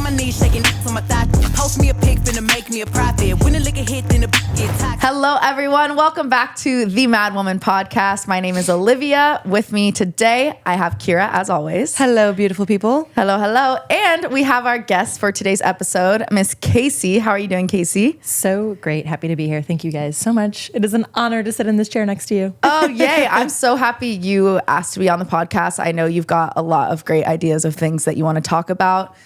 my knees, shaking on my thigh. Post me a pic, finna make me a profit. When the liquor hit, then the get toxic. Hello, everyone. Welcome back to the Mad Woman podcast. My name is Olivia. With me today, I have Kira, as always. Hello, beautiful people. Hello, hello. And we have our guest for today's episode, Miss Kacie. How are you doing, Kacie? So great. Happy to be here. Thank you guys so much. It is an honor to sit in this chair next to you. Oh, yay. I'm so happy you asked to be on the podcast. I know you've got a lot of great ideas of things that you want to talk about.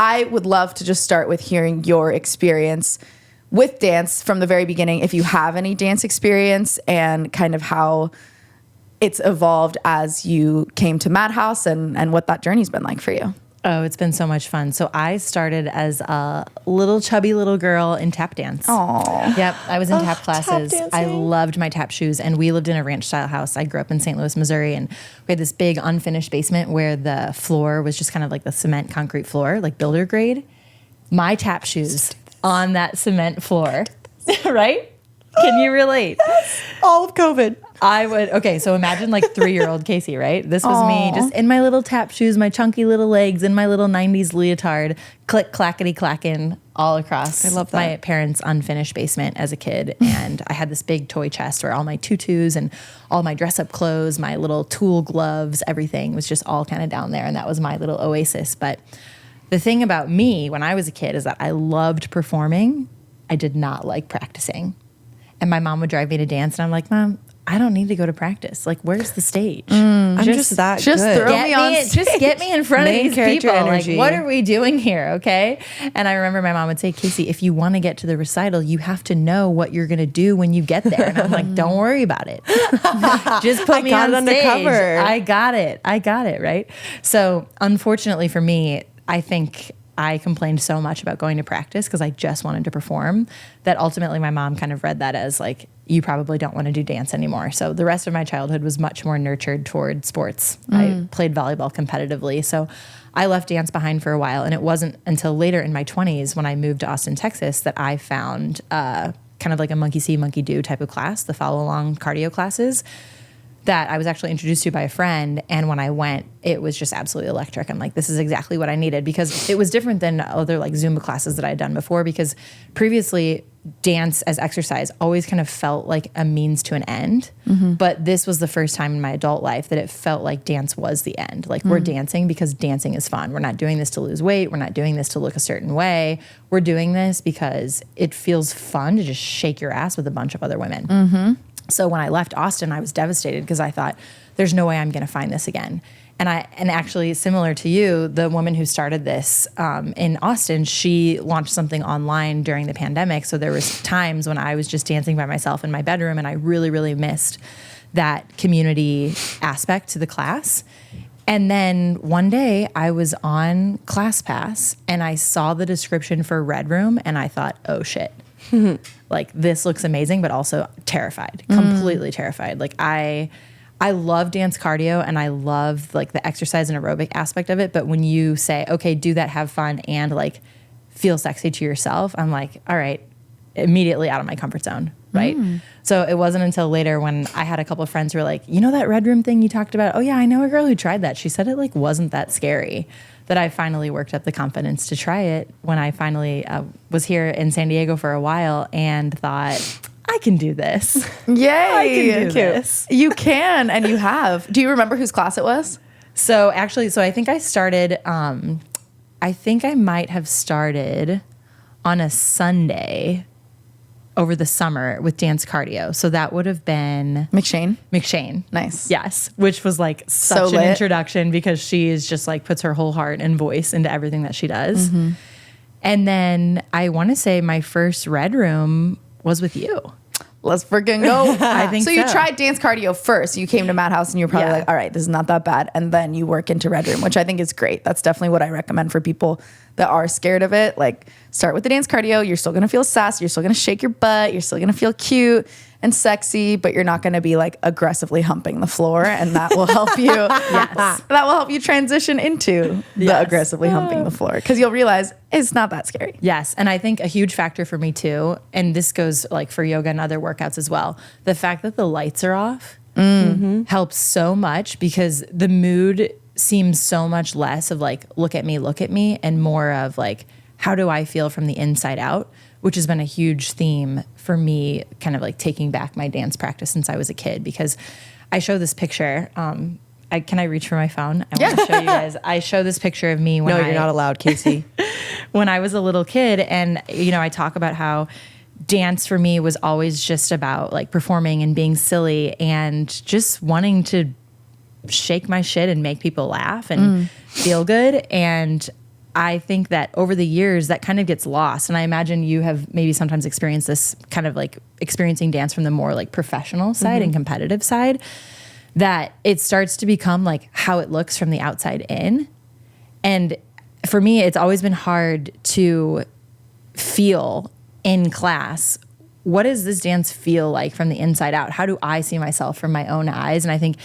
I would love to just start with hearing your experience with dance from the very beginning, if you have any dance experience, and kind of how it's evolved as you came to Madhouse and what that journey's been like for you. Oh, it's been so much fun. So I started as a little chubby little girl in tap dance. Oh, yep. I was in tap classes. tap I dancing. loved my tap shoes, and we lived in a ranch style house. I grew up in St. Louis, Missouri, and we had this big unfinished basement where the floor was just kind of like the cement concrete floor, like builder grade. My tap shoes on that cement floor, right? Can you relate? All of COVID. So imagine like 3-year-old Kacie, right? This was me just in my little tap shoes, my chunky little legs, in my little 90s leotard, click, clackety, clacking all across I love that. my parents' unfinished basement as a kid. And I had this big toy chest where all my tutus and all my dress up clothes, my little tool gloves, everything was just all kind of down there. And that was my little oasis. But the thing about me when I was a kid is that I loved performing. I did not like practicing. And my mom would drive me to dance, and I'm like, Mom, I don't need to go to practice. Like, where's the stage? I'm just that just good. throw me on stage. Just get me in front of Main these character people. energy. Like, what are we doing here? Okay. And I remember my mom would say, Kacie, if you want to get to the recital, you have to know what you're going to do when you get there. And I'm like, don't worry about it. Just put me got on it stage. undercover. I got it. Right. So unfortunately for me, I think I complained so much about going to practice because I just wanted to perform that ultimately my mom kind of read that as like, you probably don't want to do dance anymore. So the rest of my childhood was much more nurtured toward sports. I played volleyball competitively. So I left dance behind for a while. And it wasn't until later in my 20s when I moved to Austin, Texas, that I found kind of like a monkey see, monkey do type of class, the follow along cardio classes, that I was actually introduced to by a friend. And when I went, it was just absolutely electric. I'm like, this is exactly what I needed, because it was different than other like Zumba classes that I had done before, because previously dance as exercise always kind of felt like a means to an end. But this was the first time in my adult life that it felt like dance was the end. Like we're dancing because dancing is fun. We're not doing this to lose weight. We're not doing this to look a certain way. We're doing this because it feels fun to just shake your ass with a bunch of other women. So when I left Austin, I was devastated because I thought, there's no way I'm going to find this again. And actually, similar to you, the woman who started this in Austin, she launched something online during the pandemic. So there was times when I was just dancing by myself in my bedroom, and I really, really missed that community aspect to the class. And then one day I was on ClassPass and I saw the description for Red Room, and I thought, oh shit. Like, this looks amazing, but also terrified, completely terrified. Like I love dance cardio and I love like the exercise and aerobic aspect of it. But when you say, okay, do that, have fun, and like feel sexy to yourself, I'm like, all right, immediately out of my comfort zone. Right. So it wasn't until later when I had a couple of friends who were like, you know, that Red Room thing you talked about? Oh yeah, I know a girl who tried that. She said it like wasn't that scary, that I finally worked up the confidence to try it when I finally was here in San Diego for a while and thought, I can do this. Yay. I can do this. You can, and you have. Do you remember whose class it was? So actually, I think I started, I think I might have started on a Sunday over the summer with dance cardio. So that would have been McShane. Nice. Yes. Which was like such an introduction, because she is just like puts her whole heart and voice into everything that she does. And then I want to say my first Red Room was with you. Let's freaking go. I think so. You tried dance cardio first. You came to Madhouse and you're probably like, all right, this is not that bad. And then you work into Red Room, which I think is great. That's definitely what I recommend for people that are scared of it. Like, start with the dance cardio. You're still going to feel sassy. You're still going to shake your butt. You're still going to feel cute and sexy, but you're not going to be like aggressively humping the floor. And that will help you. That will help you transition into the aggressively humping the floor, because you'll realize it's not that scary. Yes. And I think a huge factor for me too, and this goes like for yoga and other workouts as well, the fact that the lights are off helps so much, because the mood seems so much less of like, look at me, and more of like, how do I feel from the inside out, which has been a huge theme for me, kind of like taking back my dance practice since I was a kid, because I show this picture. Can I reach for my phone? I want to show you guys. I show this picture of me when No, you're not allowed, Kacie. when I was a little kid. And, you know, I talk about how dance for me was always just about like performing and being silly and just wanting to shake my shit and make people laugh and feel good. And I think that over the years that kind of gets lost. And I imagine you have maybe sometimes experienced this, kind of like experiencing dance from the more like professional side and competitive side, that it starts to become like how it looks from the outside in. And for me, it's always been hard to feel in class, what does this dance feel like from the inside out? How do I see myself from my own eyes? And I think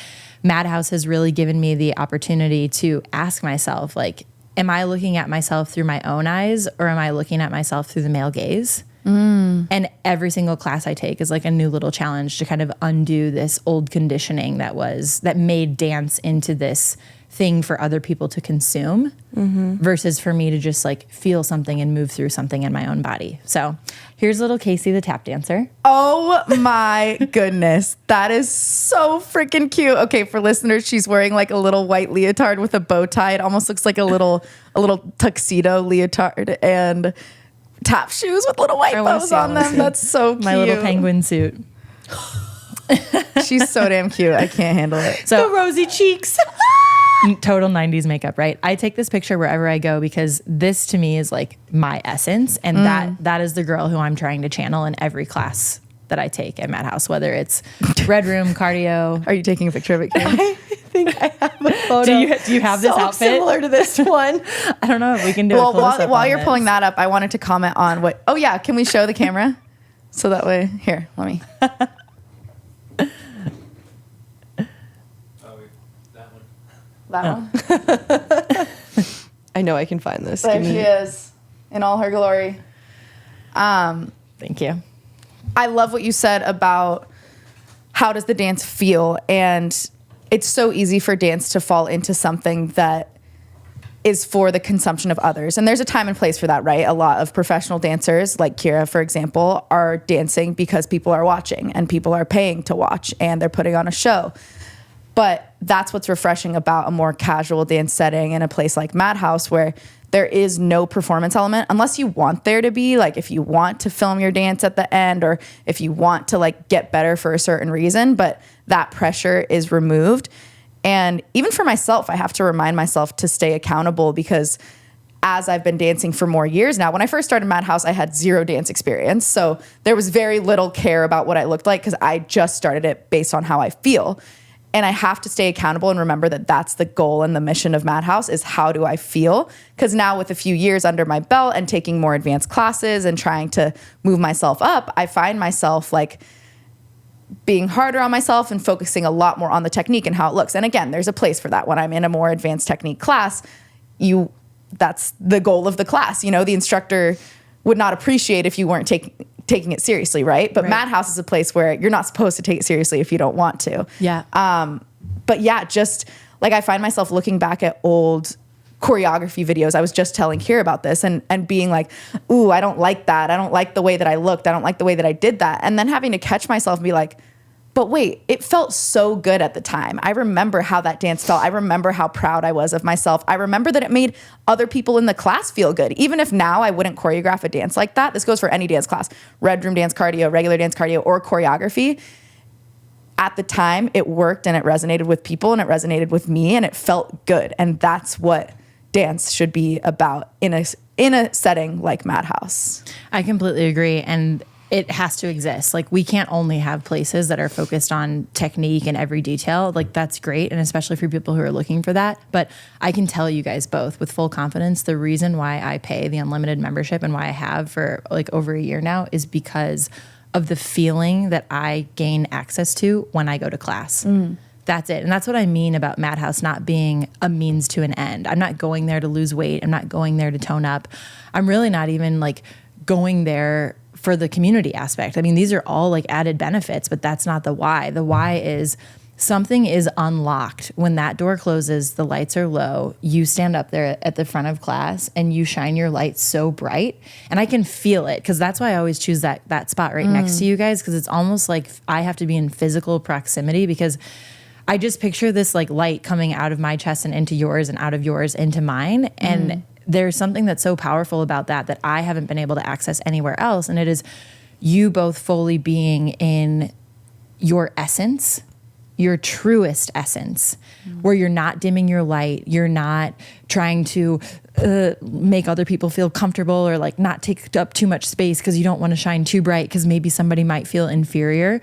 Madhouse has really given me the opportunity to ask myself, like, am I looking at myself through my own eyes, or am I looking at myself through the male gaze? And every single class I take is like a new little challenge to kind of undo this old conditioning that made dance into this thing for other people to consume versus for me to just like feel something and move through something in my own body. So here's little Kacie, the tap dancer. Oh my goodness. That is so freaking cute. Okay, for listeners, she's wearing like a little white leotard with a bow tie. It almost looks like a little tuxedo leotard, and tap shoes with little white bows on them. That's so cute. My little penguin suit. She's so damn cute. I can't handle it. So The rosy cheeks. total 90s makeup, right? I take this picture wherever I go because this to me is like my essence. And that is the girl who I'm trying to channel in every class that I take at Madhouse, whether it's Red Room, cardio. Are you taking a picture of it, Kira? I think I have a photo. Do you have this outfit? Similar to this one. I don't know if we can do Well, a close-up while on you're this. pulling that up, I wanted to comment on what. Oh yeah, can we show the camera? So that way, here, let me. That one. I know I can find this. There she is, in all her glory. Thank you. I love what you said about how does the dance feel, and it's so easy for dance to fall into something that is for the consumption of others. And there's a time and place for that, right? A lot of professional dancers, like Kira, for example, are dancing because people are watching and people are paying to watch and they're putting on a show. But that's what's refreshing about a more casual dance setting in a place like Madhouse, where there is no performance element unless you want there to be. Like if you want to film your dance at the end, or if you want to like get better for a certain reason, but that pressure is removed. And even for myself, I have to remind myself to stay accountable, because as I've been dancing for more years now, when I first started Madhouse, I had zero dance experience. So there was very little care about what I looked like, because I just started it based on how I feel. And I have to stay accountable and remember that that's the goal and the mission of Madhouse, is how do I feel? Because now with a few years under my belt and taking more advanced classes and trying to move myself up, I find myself like being harder on myself and focusing a lot more on the technique and how it looks. And again, there's a place for that. When I'm in a more advanced technique class, that's the goal of the class. You know, the instructor would not appreciate if you weren't taking it seriously, right? But Madhouse is a place where you're not supposed to take it seriously if you don't want to. Yeah. But yeah, just like I find myself looking back at old choreography videos. I was just telling Kira about this and being like, ooh, I don't like that. I don't like the way that I looked. I don't like the way that I did that. And then having to catch myself and be like, but wait, it felt so good at the time. I remember how that dance felt. I remember how proud I was of myself. I remember that it made other people in the class feel good. Even if now I wouldn't choreograph a dance like that, this goes for any dance class, Red Room dance cardio, regular dance cardio, or choreography. At the time, it worked and it resonated with people and it resonated with me and it felt good. And that's what dance should be about in a setting like Madhouse. I completely agree. And it has to exist. Like, we can't only have places that are focused on technique and every detail. Like, that's great. And especially for people who are looking for that. But I can tell you guys both with full confidence, the reason why I pay the unlimited membership and why I have for like over a year now is because of the feeling that I gain access to when I go to class. That's it. And that's what I mean about Madhouse not being a means to an end. I'm not going there to lose weight. I'm not going there to tone up. I'm really not even like going there for the community aspect. I mean, these are all like added benefits, but that's not the why. The why is something is unlocked when that door closes, the lights are low, you stand up there at the front of class and you shine your light so bright, and I can feel it, because that's why I always choose that spot right next to you guys, because it's almost like I have to be in physical proximity, because I just picture this like light coming out of my chest and into yours and out of yours into mine, and there's something that's so powerful about that I haven't been able to access anywhere else, and it is you both fully being in your essence, your truest essence, where you're not dimming your light, you're not trying to make other people feel comfortable or like not take up too much space because you don't want to shine too bright because maybe somebody might feel inferior.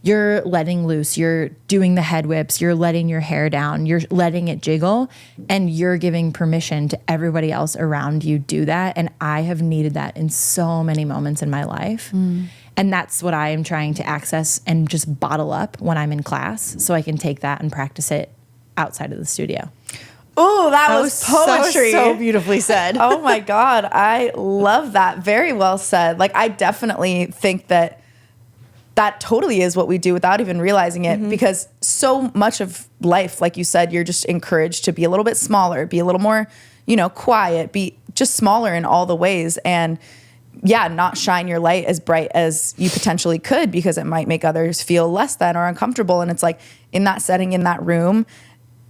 You're letting loose, you're doing the head whips, you're letting your hair down, you're letting it jiggle, and you're giving permission to everybody else around you do that. And I have needed that in so many moments in my life. And that's what I am trying to access and just bottle up when I'm in class, so I can take that and practice it outside of the studio. Oh, that was poetry. So beautifully said. Oh my God. I love that. Very well said. Like, I definitely think that totally is what we do without even realizing it, because so much of life, like you said, you're just encouraged to be a little bit smaller, be a little more, quiet, be just smaller in all the ways. And yeah, not shine your light as bright as you potentially could, because it might make others feel less than or uncomfortable. And it's like, in that setting, in that room,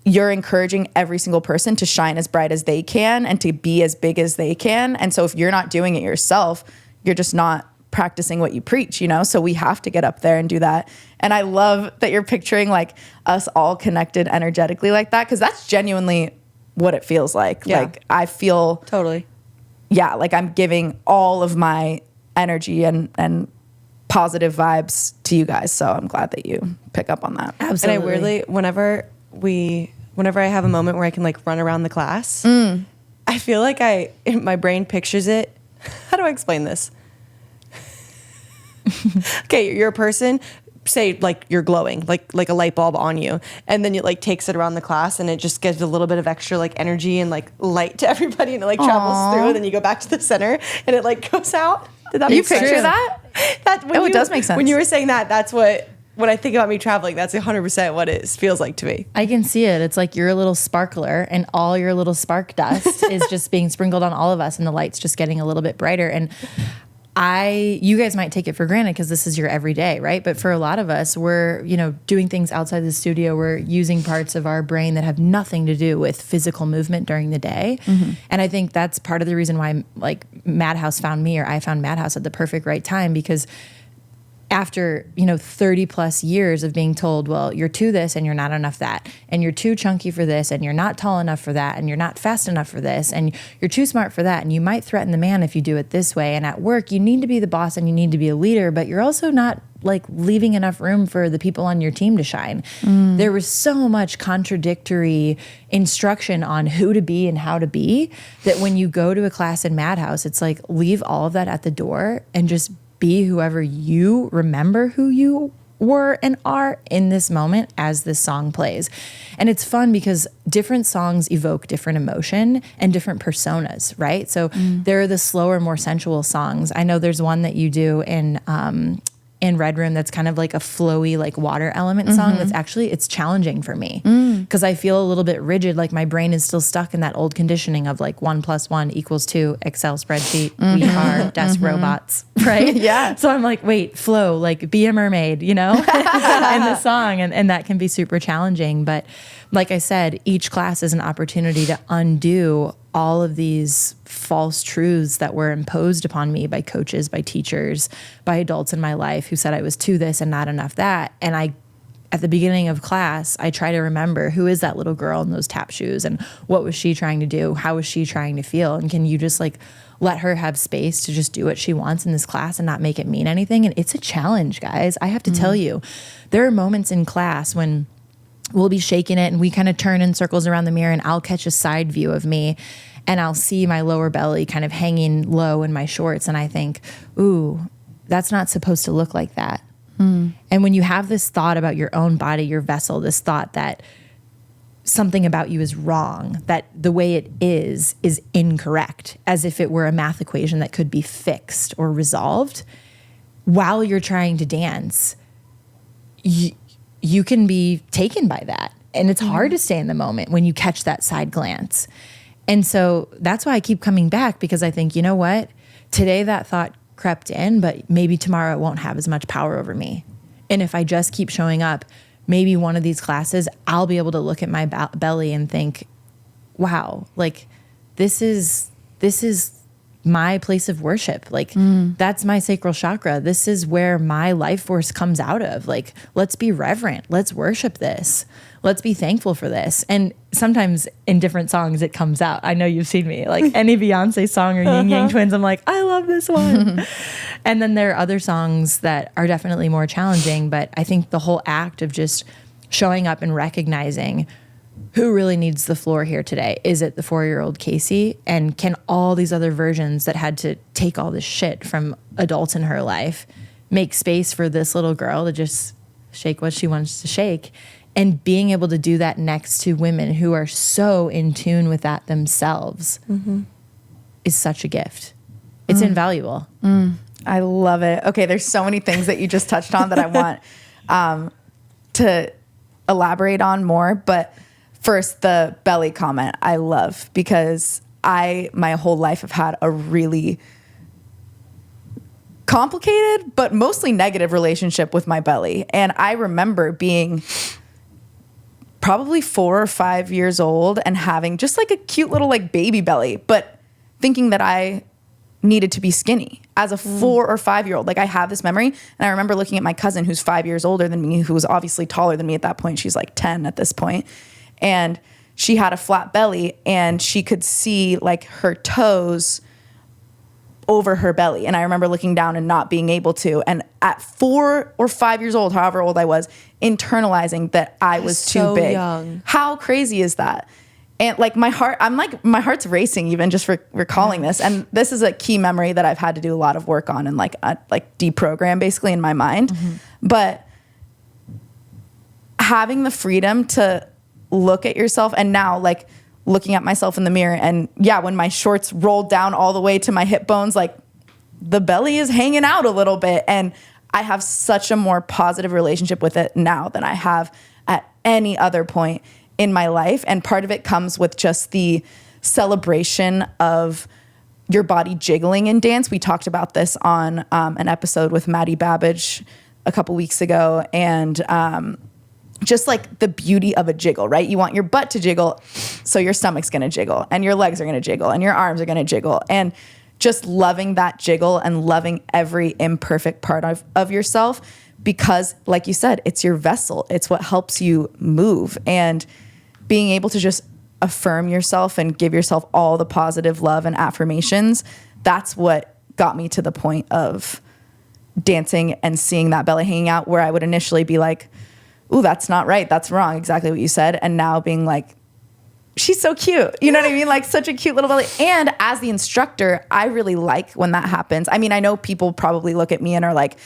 you're encouraging every single person to shine as bright as they can and to be as big as they can. And so if you're not doing it yourself, you're just not practicing what you preach, So we have to get up there and do that. And I love that you're picturing like us all connected energetically like that, because that's genuinely what it feels like. Yeah. Like, I feel Totally. yeah, like I'm giving all of my energy and positive vibes to you guys. So I'm glad that you pick up on that. Absolutely. And I weirdly, whenever I have a moment where I can like run around the class, I feel like my brain pictures it. How do I explain this? Okay, you're a person, say like you're glowing, like a light bulb on you, and then it like takes it around the class, and it just gives a little bit of extra like energy and like light to everybody, and it like travels through, and then you go back to the center, and it like goes out. Did that You make sense? picture that? It does make sense. When you were saying that, that's what when I think about me traveling, that's 100% what it feels like to me. I can see it. It's like you're a little sparkler, and all your little spark dust is just being sprinkled on all of us, and the light's just getting a little bit brighter. And you guys might take it for granted because this is your everyday, right? But for a lot of us, we're, doing things outside the studio. We're using parts of our brain that have nothing to do with physical movement during the day. And I think that's part of the reason why like Madhouse found me, or I found Madhouse at the perfect right time, because after, 30 plus years of being told, well, you're too this and you're not enough that, and you're too chunky for this and you're not tall enough for that, and you're not fast enough for this, and you're too smart for that, and you might threaten the man if you do it this way, and at work you need to be the boss and you need to be a leader, but you're also not like leaving enough room for the people on your team to shine. There was so much contradictory instruction on who to be and how to be, that when you go to a class in Madhouse, it's like, leave all of that at the door and just be whoever you remember who you were and are in this moment as this song plays. And it's fun because different songs evoke different emotion and different personas, right? So there are the slower, more sensual songs. I know there's one that you do in Red Room that's kind of like a flowy, like water element song. That's actually, it's challenging for me because I feel a little bit rigid. Like my brain is still stuck in that old conditioning of like 1 + 1 = 2 Excel spreadsheet. We are desk robots, right? Yeah. So I'm like, wait, flow, like be a mermaid, in the song. And that can be super challenging. But like I said, each class is an opportunity to undo all of these false truths that were imposed upon me by coaches, by teachers, by adults in my life who said I was too this and not enough that. And at the beginning of class, I try to remember, who is that little girl in those tap shoes, and what was she trying to do? How was she trying to feel? And can you just like let her have space to just do what she wants in this class and not make it mean anything? And it's a challenge, guys. I have to tell you, there are moments in class when we'll be shaking it and we kind of turn in circles around the mirror, and I'll catch a side view of me and I'll see my lower belly kind of hanging low in my shorts. And I think, ooh, that's not supposed to look like that. And when you have this thought about your own body, your vessel, this thought that something about you is wrong, that the way it is incorrect, as if it were a math equation that could be fixed or resolved, while you're trying to dance, you can be taken by that. And it's hard to stay in the moment when you catch that side glance. And so that's why I keep coming back, because I think, you know what? Today that thought crept in, but maybe tomorrow it won't have as much power over me. And if I just keep showing up, maybe one of these classes, I'll be able to look at my belly and think, wow, like this is my place of worship. Like that's my sacral chakra. This is where my life force comes out of. Like, let's be reverent. Let's worship this. Let's be thankful for this. And sometimes in different songs it comes out. I know you've seen me, like any Beyonce song or Yin Yang Twins, I'm like, I love this one. And then there are other songs that are definitely more challenging, but I think the whole act of just showing up and recognizing who really needs the floor here today. Is it the 4-year-old Kacie? And can all these other versions that had to take all this shit from adults in her life make space for this little girl to just shake what she wants to shake? And being able to do that next to women who are so in tune with that themselves is such a gift. It's invaluable. I love it. Okay, there's so many things that you just touched on that I want to elaborate on more. But first, the belly comment I love, because my whole life have had a really complicated but mostly negative relationship with my belly. And I remember being probably 4 or 5 years old and having just like a cute little like baby belly, but thinking that I needed to be skinny as a 4 or 5 year old. Like I have this memory, and I remember looking at my cousin who's 5 years older than me, who was obviously taller than me at that point. She's like 10 at this point. And she had a flat belly, and she could see like her toes over her belly. And I remember looking down and not being able to. And at 4 or 5 years old, however old I was, internalizing that I was too big. Young. How crazy is that? And like my heart's racing even just for recalling this. And this is a key memory that I've had to do a lot of work on and like deprogram basically in my mind. But having the freedom to look at yourself, and now like looking at myself in the mirror, and yeah, when my shorts rolled down all the way to my hip bones, like the belly is hanging out a little bit. And I have such a more positive relationship with it now than I have at any other point in my life. And part of it comes with just the celebration of your body jiggling in dance. We talked about this on an episode with Maddie Babbage a couple weeks ago. And just like the beauty of a jiggle, right? You want your butt to jiggle, so your stomach's gonna jiggle, and your legs are gonna jiggle, and your arms are gonna jiggle. And just loving that jiggle and loving every imperfect part of yourself, because like you said, it's your vessel. It's what helps you move. And being able to just affirm yourself and give yourself all the positive love and affirmations, that's what got me to the point of dancing and seeing that belly hanging out, where I would initially be like, ooh, that's not right. That's wrong. Exactly what you said. And now being like, she's so cute. You know what I mean? Like such a cute little belly. And as the instructor, I really like when that happens. I mean, I know people probably look at me and are like,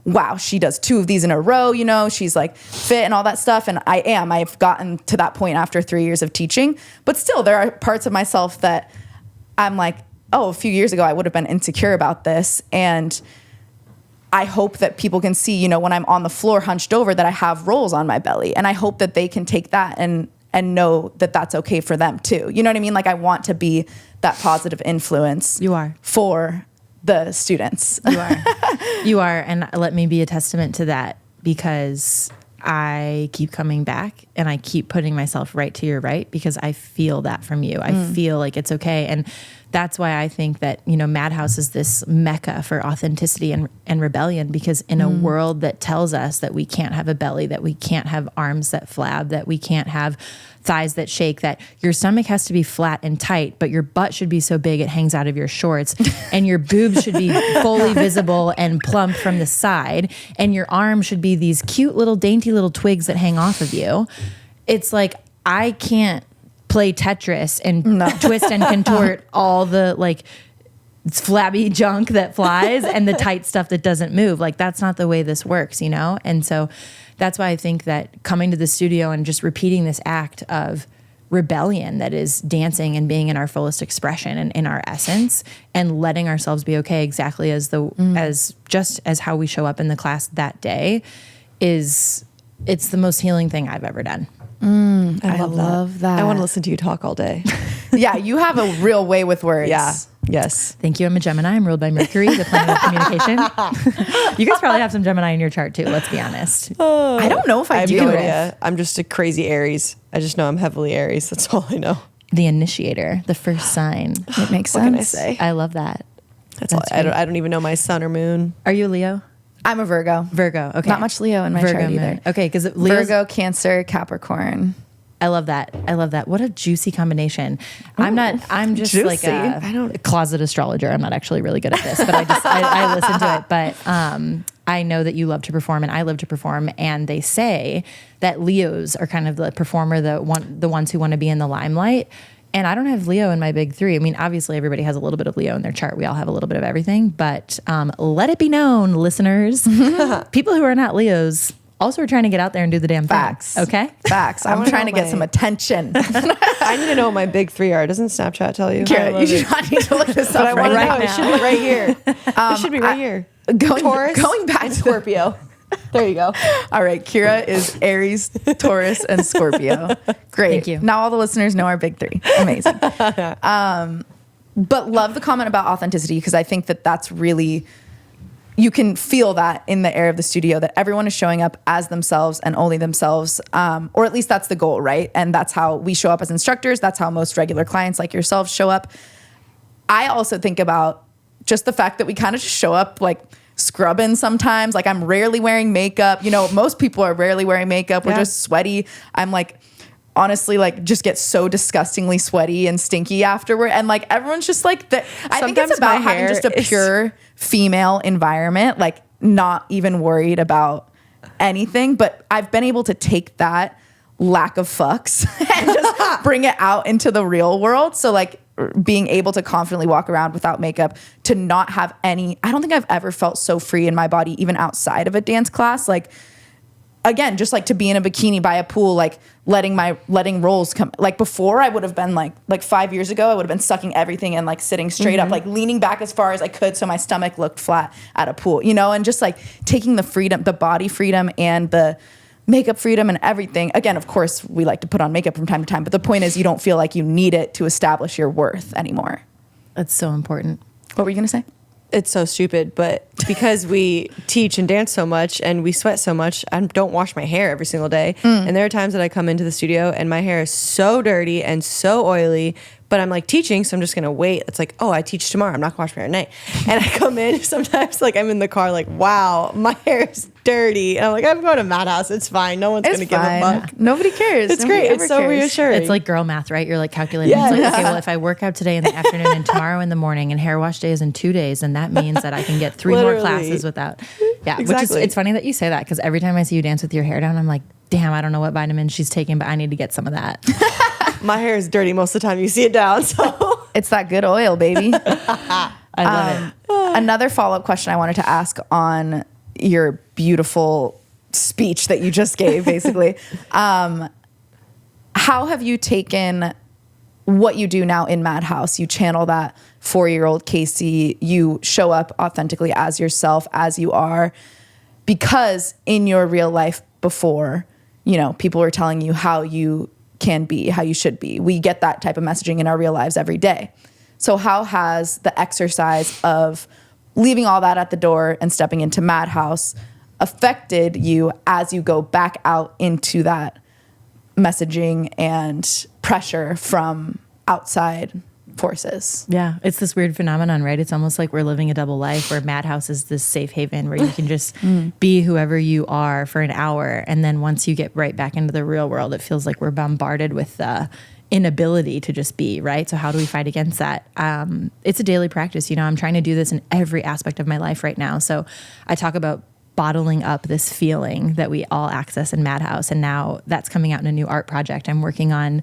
wow, she does 2 of these in a row. You know, she's like fit and all that stuff. And I've gotten to that point after 3 years of teaching, but still there are parts of myself that I'm like, oh, a few years ago, I would have been insecure about this. And I hope that people can see, you know, when I'm on the floor hunched over, that I have rolls on my belly. And I hope that they can take that and know that that's okay for them too. You know what I mean? Like I want to be that positive influence. You are. For the students. You are. You are. And let me be a testament to that, because I keep coming back and I keep putting myself right to your right, because I feel that from you. I feel like it's okay. And that's why I think that, you know, Madhouse is this mecca for authenticity and rebellion, because in a world that tells us that we can't have a belly, that we can't have arms that flab, that we can't have thighs that shake, that your stomach has to be flat and tight, but your butt should be so big it hangs out of your shorts, and your boobs should be fully visible and plump from the side, and your arms should be these cute little dainty little twigs that hang off of you. It's like, I can't play Tetris and twist and contort all the like flabby junk that flies and the tight stuff that doesn't move. Like that's not the way this works, you know? And so that's why I think that coming to the studio and just repeating this act of rebellion that is dancing and being in our fullest expression and in our essence, and letting ourselves be okay exactly as as just as how we show up in the class that day, is It's the most healing thing I've ever done. I love that. I want to listen to you talk all day. Yeah, you have a real way with words. Yeah. Yes. Thank you. I'm a Gemini. I'm ruled by Mercury, the planet of communication. You guys probably have some Gemini in your chart too. Let's be honest. I don't know if I have do. no idea. I'm just a crazy Aries. I just know I'm heavily Aries. That's all I know. The initiator, the first sign. It makes What sense. can I say? I love that. That's all. I don't even know my sun or moon. Are you a Leo? I'm a Virgo. Virgo. Okay. Not much Leo in my chart either. moon. Okay, because Virgo, Cancer, Capricorn. I love that. I love that. What a juicy combination. I'm just like juicy. a closet astrologer. I'm not actually really good at this, but I listen to it. But I know that you love to perform and I love to perform. And they say that Leos are kind of the performer, the ones who want to be in the limelight. And I don't have Leo in my big three. I mean, obviously everybody has a little bit of Leo in their chart. We all have a little bit of everything, but let it be known, listeners, people who are not Leos also are trying to get out there and do the damn thing. Facts. Okay? Facts. I'm wanna trying to know get my- some attention. I need to know what my big three are. Doesn't Snapchat tell you? Kira, you do not need to look this But I up want right to now. know. It should be right here. It should be right here. Going back and to Scorpio. There you go. All right, Kira is Aries, Taurus, and Scorpio. Great. Thank you. Now all the listeners know our big three. Amazing. But love the comment about authenticity because I think that that's really, you can feel that in the air of the studio that everyone is showing up as themselves and only themselves, or at least that's the goal, right? And that's how we show up as instructors. That's how most regular clients like yourselves show up. I also think about just the fact that we kind of just show up like scrubbing sometimes. Like I'm rarely wearing makeup. You know, most people are rarely wearing makeup. We're just sweaty. I'm like, honestly, like just get so disgustingly sweaty and stinky afterward. And like everyone's just like, I think it's Sometimes my about having hair just a is- pure female environment, like not even worried about anything. But I've been able to take that lack of fucks and just bring it out into the real world. So like being able to confidently walk around without makeup, to not have any, I don't think I've ever felt so free in my body, even outside of a dance class. Like, again, just like to be in a bikini by a pool, like letting rolls come. Like before I would have been like 5 years ago, I would have been sucking everything and like sitting straight up, like leaning back as far as I could so my stomach looked flat at a pool, you know, and just like taking the freedom, the body freedom and the makeup freedom and everything. Again, of course, we like to put on makeup from time to time, but the point is you don't feel like you need it to establish your worth anymore. That's so important. What were you going to say? It's so stupid, but because we teach and dance so much and we sweat so much, I don't wash my hair every single day. And there are times that I come into the studio and my hair is so dirty and so oily, but I'm like teaching, so I'm just gonna wait. It's like, oh, I teach tomorrow. I'm not gonna wash my hair at night. And I come in sometimes, like I'm in the car, like, wow, my hair is dirty. And I'm like, I'm going to Madhouse. It's fine. No one's gonna give a fuck. Nobody cares. It's Nobody great. ever It's so cares. reassuring. It's like girl math, right? You're like calculating. It's like, okay, well, if I work out today in the afternoon and tomorrow in the morning and hair wash day is in 2 days, then that means that I can get 3 more Literally. classes without. Yeah, which is, Exactly. it's funny that you say that because every time I see you dance with your hair down, I'm like, damn, I don't know what vitamin she's taking, but I need to get some of that. my hair is dirty most of the time. You see it down. So It's that good oil, baby. I love it. Another follow-up question I wanted to ask on your beautiful speech that you just gave, basically. How have you taken what you do now in Madhouse? You channel that 4-year-old Kacie. You show up authentically as yourself, as you are. Because in your real life before, you know, people were telling you how you can be, how you should be. We get that type of messaging in our real lives every day. So how has the exercise of leaving all that at the door and stepping into Madhouse affected you as you go back out into that messaging and pressure from outside forces? Yeah, it's this weird phenomenon, right? It's almost like we're living a double life where Madhouse is this safe haven where you can just be whoever you are for an hour. And then once you get right back into the real world, it feels like we're bombarded with the inability to just be, right? So how do we fight against that? It's a daily practice. You know, I'm trying to do this in every aspect of my life right now. So I talk about bottling up this feeling that we all access in Madhouse. And now that's coming out in a new art project. I'm working on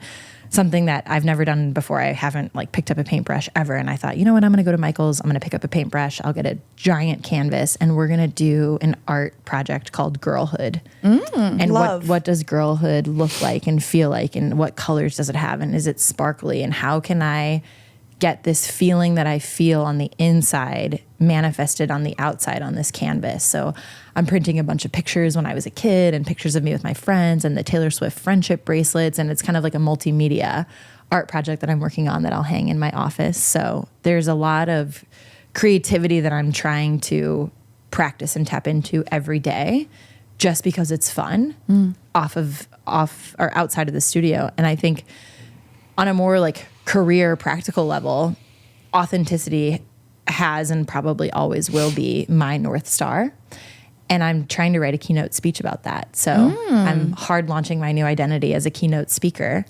something that I've never done before. I haven't like picked up a paintbrush ever. And I thought, you know what, I'm going to go to Michael's. I'm going to pick up a paintbrush. I'll get a giant canvas and we're going to do an art project called Girlhood. And love. what does girlhood look like and feel like? And what colors does it have? And is it sparkly? And how can I get this feeling that I feel on the inside manifested on the outside on this canvas. So I'm printing a bunch of pictures when I was a kid and pictures of me with my friends and the Taylor Swift friendship bracelets. And it's kind of like a multimedia art project that I'm working on that I'll hang in my office. So there's a lot of creativity that I'm trying to practice and tap into every day just because it's fun off or outside of the studio. And I think on a more like career practical level, authenticity has and probably always will be my North Star. And I'm trying to write a keynote speech about that. So I'm hard launching my new identity as a keynote speaker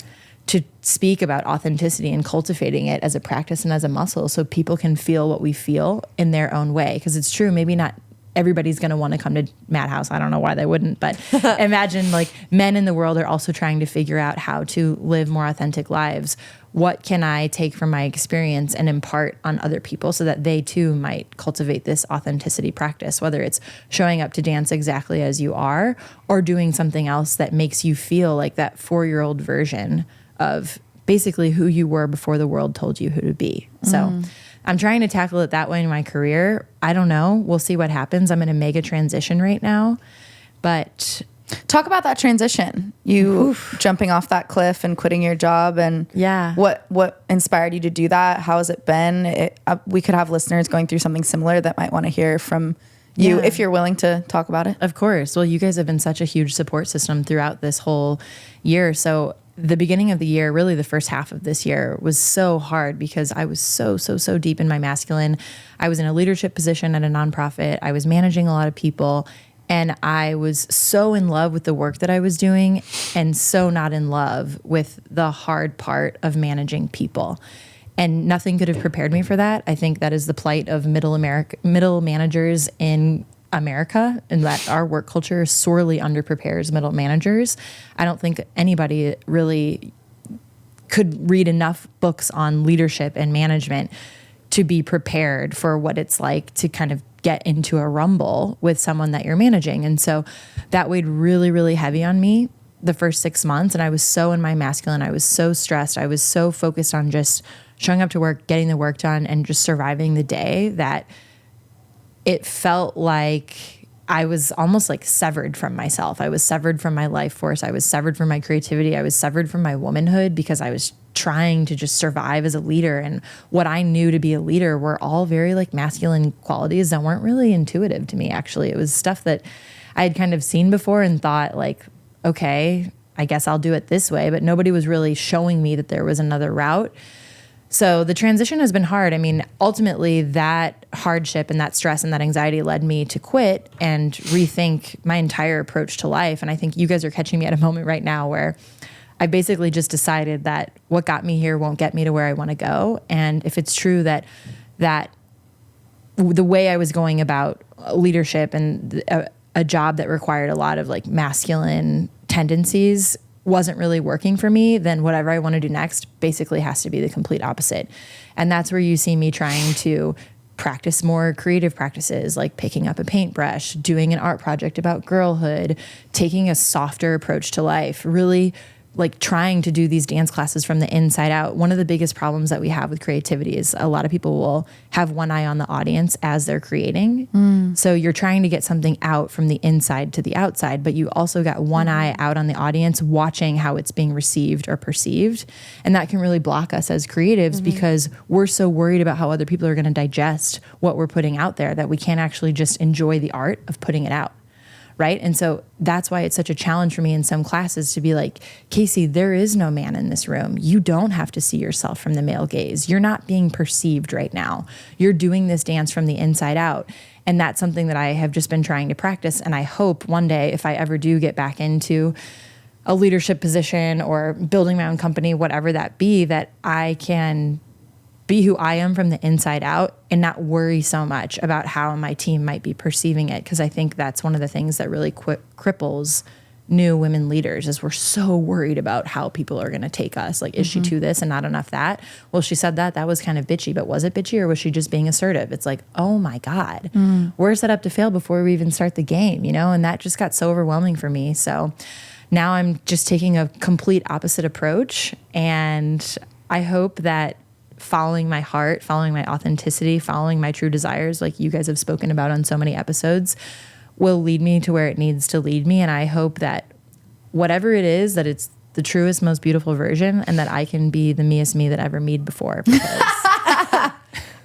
to speak about authenticity and cultivating it as a practice and as a muscle so people can feel what we feel in their own way. Because it's true, maybe not everybody's going to want to come to Madhouse. I don't know why they wouldn't, but imagine like men in the world are also trying to figure out how to live more authentic lives. What can I take from my experience and impart on other people so that they too might cultivate this authenticity practice, whether it's showing up to dance exactly as you are or doing something else that makes you feel like that 4-year-old version of basically who you were before the world told you who to be. So I'm trying to tackle it that way in my career. I don't know. We'll see what happens. I'm in a mega transition right now, but talk about that transition. You jumping off that cliff and quitting your job, and what inspired you to do that? How has it been? We could have listeners going through something similar that might want to hear from you if you're willing to talk about it. Of course. Well, you guys have been such a huge support system throughout this whole year. So the beginning of the year, really the first half of this year, was so hard because I was so deep in my masculine. I was in a leadership position at a nonprofit. I was managing a lot of people, and I was so in love with the work that I was doing and so not in love with the hard part of managing people. And nothing could have prepared me for that. I think that is the plight of middle managers in America, and that our work culture sorely underprepares middle managers. I don't think anybody really could read enough books on leadership and management to be prepared for what it's like to kind of get into a rumble with someone that you're managing. And so that weighed really heavy on me the first 6 months. And I was so in my masculine. I was so stressed. I was so focused on just showing up to work, getting the work done, and just surviving the day that it felt like I was almost like severed from myself. I was severed from my life force. I was severed from my creativity. I was severed from my womanhood because I was trying to just survive as a leader. And what I knew to be a leader were all very like masculine qualities that weren't really intuitive to me, actually. It was stuff that I had kind of seen before and thought like, okay, I guess I'll do it this way. But nobody was really showing me that there was another route. So the transition has been hard. I mean, ultimately that hardship and that stress and that anxiety led me to quit and rethink my entire approach to life. And I think you guys are catching me at a moment right now where I basically just decided that what got me here won't get me to where I want to go. And if it's true that the way I was going about leadership and a job that required a lot of like masculine tendencies wasn't really working for me, then whatever I want to do next basically has to be the complete opposite. And that's where you see me trying to practice more creative practices, like picking up a paintbrush, doing an art project about girlhood, taking a softer approach to life, really like trying to do these dance classes from the inside out. One of the biggest problems that we have with creativity is a lot of people will have one eye on the audience as they're creating. So you're trying to get something out from the inside to the outside, but you also got one eye out on the audience watching how it's being received or perceived. And that can really block us as creatives because we're so worried about how other people are going to digest what we're putting out there that we can't actually just enjoy the art of putting it out. Right. And so that's why it's such a challenge for me in some classes to be like, Kacie, there is no man in this room. You don't have to see yourself from the male gaze. You're not being perceived right now. You're doing this dance from the inside out. And that's something that I have just been trying to practice. And I hope one day, if I ever do get back into a leadership position or building my own company, whatever that be, that I can be who I am from the inside out and not worry so much about how my team might be perceiving it. Because I think that's one of the things that really cripples new women leaders is we're so worried about how people are going to take us. Like, is she to this and not enough that? Well, she said that was kind of bitchy, but was it bitchy or was she just being assertive? It's like, oh my God, we're set up to fail before we even start the game, you know? And that just got so overwhelming for me. So now I'm just taking a complete opposite approach. And I hope that following my heart, following my authenticity, following my true desires, like you guys have spoken about on so many episodes, will lead me to where it needs to lead me. And I hope that whatever it is, that it's the truest, most beautiful version, and that I can be the meest me that ever me'd before. Because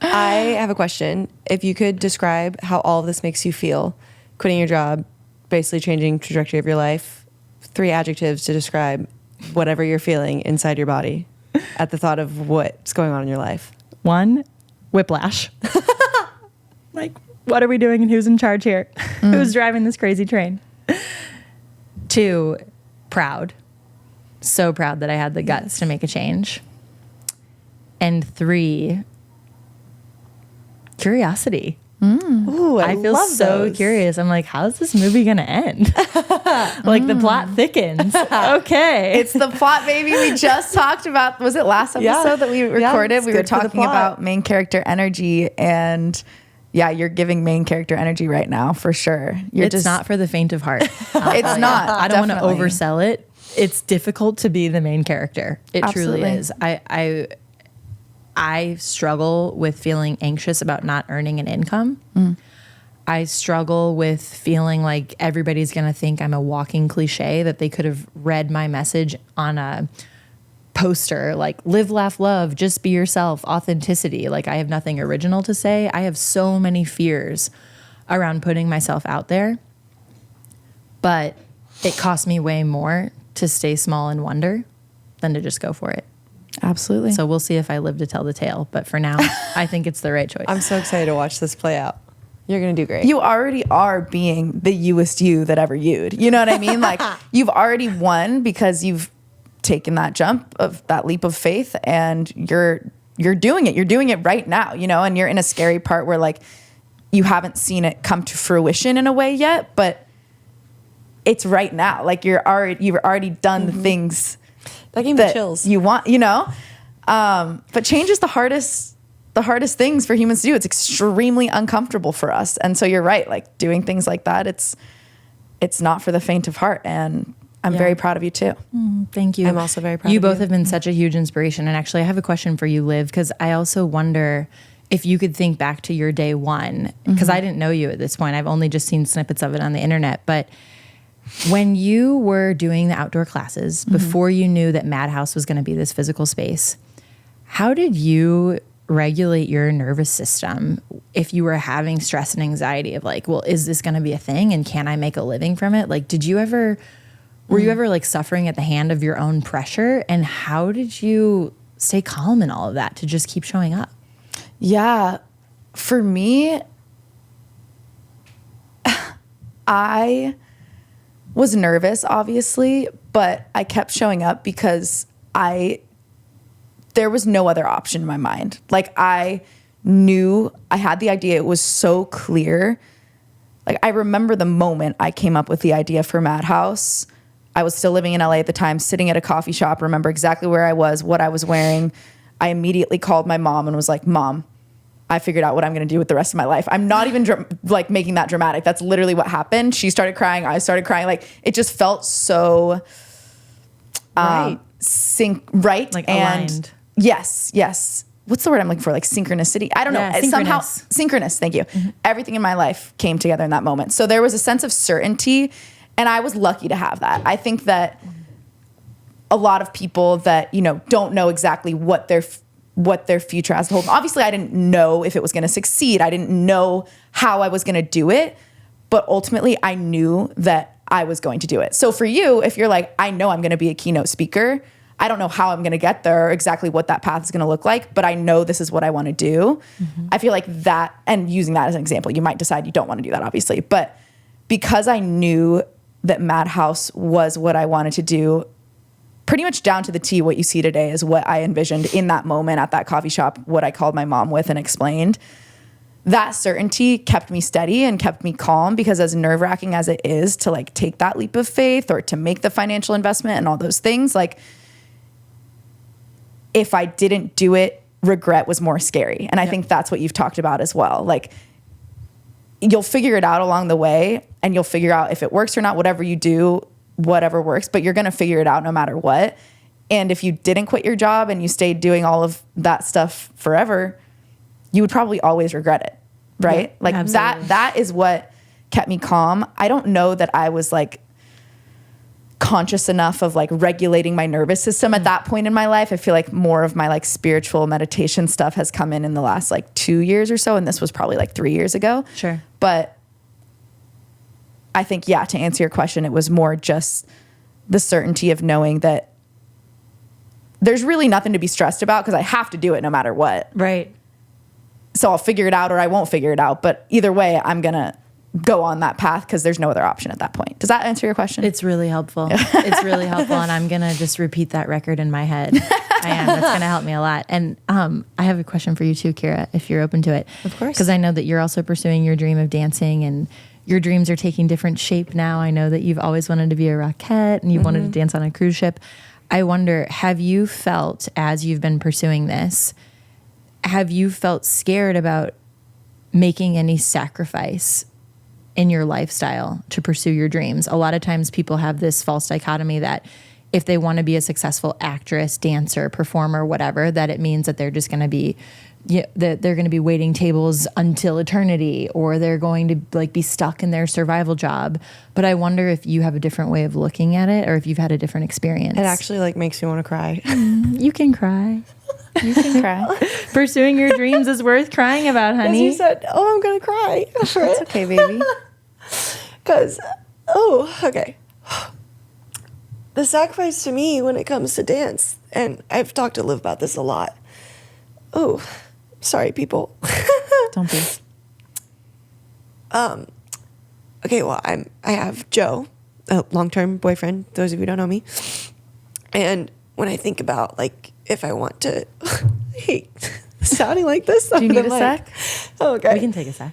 I have a question. If you could describe how all of this makes you feel, quitting your job, basically changing trajectory of your life, 3 adjectives to describe whatever you're feeling inside your body at the thought of what's going on in your life. 1, whiplash. Like, what are we doing and who's in charge here? Who's driving this crazy train? 2, proud. So proud that I had the guts to make a change. And 3, curiosity. Ooh, I feel love so those. curious. I'm like, how's this movie gonna end? Like the plot thickens. Okay. It's the plot, baby. We just talked about, was it last episode that we recorded? it's We were good for the talking plot. about main character energy, and yeah, you're giving main character energy right now for sure. It's not for the faint of heart. It's not. I don't want to definitely. oversell it. It's difficult to be the main character. It truly Absolutely. is. I struggle with feeling anxious about not earning an income. I struggle with feeling like everybody's going to think I'm a walking cliche, that they could have read my message on a poster, like live, laugh, love, just be yourself, authenticity. Like I have nothing original to say. I have so many fears around putting myself out there, but it cost me way more to stay small and wonder than to just go for it. Absolutely. So we'll see if I live to tell the tale. But for now, I think it's the right choice. I'm so excited to watch this play out. You're going to do great. you already are being the youest you that ever you'd. You know what I mean? Like you've already won because you've taken that jump of that leap of faith, and you're doing it. You're doing it right now, you know, and you're in a scary part where like you haven't seen it come to fruition in a way yet, but it's right now. Like you've already done the things that gave me that chills. you want, you know? But change is the hardest things for humans to do. It's extremely uncomfortable for us. And so you're right. Like doing things like that, it's not for the faint of heart. And I'm very proud of you too. Thank you. I'm also very proud You of both you. have been such a huge inspiration. And actually, I have a question for you, Liv, because I also wonder if you could think back to your day one, because I didn't know you at this point. I've only just seen snippets of it on the internet. But when you were doing the outdoor classes, before you knew that Madhouse was going to be this physical space, how did you regulate your nervous system if you were having stress and anxiety of like, well, is this going to be a thing and can I make a living from it? Like, were you ever like suffering at the hand of your own pressure? And how did you stay calm in all of that to just keep showing up? Yeah. For me, I was nervous, obviously, but I kept showing up because there was no other option in my mind. Like I knew, I had the idea. It was so clear. Like I remember the moment I came up with the idea for Madhouse. I was still living in LA at the time, sitting at a coffee shop, remember exactly where I was, what I was wearing. I immediately called my mom and was like, Mom, I figured out what I'm going to do with the rest of my life. I'm not even like making that dramatic. That's literally what happened. She started crying. I started crying. Like it just felt so right. Like and aligned. Yes. What's the word I'm looking for? Like synchronicity. I don't know. synchronous. Somehow synchronous. Thank you. Everything in my life came together in that moment. So there was a sense of certainty, and I was lucky to have that. I think that a lot of people that, you know, don't know exactly what their future has to hold. Obviously, I didn't know if it was going to succeed. I didn't know how I was going to do it, but ultimately I knew that I was going to do it. So for you, if you're like, I know I'm going to be a keynote speaker, I don't know how I'm going to get there or exactly what that path is going to look like, but I know this is what I want to do. I feel like that, and using that as an example, you might decide you don't want to do that, obviously, but because I knew that Madhouse was what I wanted to do, pretty much down to the T, what you see today is what I envisioned in that moment at that coffee shop, what I called my mom with and explained. That certainty kept me steady and kept me calm, because as nerve-wracking as it is to like take that leap of faith or to make the financial investment and all those things, like if I didn't do it, regret was more scary. And I think that's what you've talked about as well. Like you'll figure it out along the way, and you'll figure out if it works or not, whatever you do, whatever works, but you're going to figure it out no matter what. And if you didn't quit your job and you stayed doing all of that stuff forever, you would probably always regret it, right? Yeah, absolutely. that is what kept me calm. I don't know that I was like conscious enough of like regulating my nervous system at that point in my life. I feel like more of my like spiritual meditation stuff has come in the last like 2 years or so. And this was probably like 3 years ago. Sure. But I think, yeah, to answer your question, it was more just the certainty of knowing that there's really nothing to be stressed about because I have to do it no matter what. Right. So I'll figure it out or I won't figure it out. But either way, I'm going to go on that path because there's no other option at that point. Does that answer your question? It's really helpful. It's really helpful. And I'm going to just repeat that record in my head. I am. That's going to help me a lot. And I have a question for you too, Kira, if you're open to it. Of course. Because I know that you're also pursuing your dream of dancing and your dreams are taking different shape now. I know that you've always wanted to be a rockette and you've wanted to dance on a cruise ship. I wonder, have you felt, as you've been pursuing this, have you felt scared about making any sacrifice in your lifestyle to pursue your dreams? A lot of times people have this false dichotomy that if they want to be a successful actress, dancer, performer, whatever, that it means that they're just going to be, that they're going to be waiting tables until eternity, or they're going to like be stuck in their survival job. But I wonder if you have a different way of looking at it, or if you've had a different experience. It actually like makes me want to cry. You can cry. You can cry. Pursuing your dreams is worth crying about, honey. You said, "Oh, I'm gonna cry." It's okay, baby. Because, okay. The sacrifice to me when it comes to dance, and I've talked to Liv about this a lot. Oh, sorry, people. Don't be. Okay, well, I have Joe, a long-term boyfriend, those of you who don't know me. And when I think about, like, if I want to, I hate sounding like this. Do you need a sec? Okay. We can take a sec.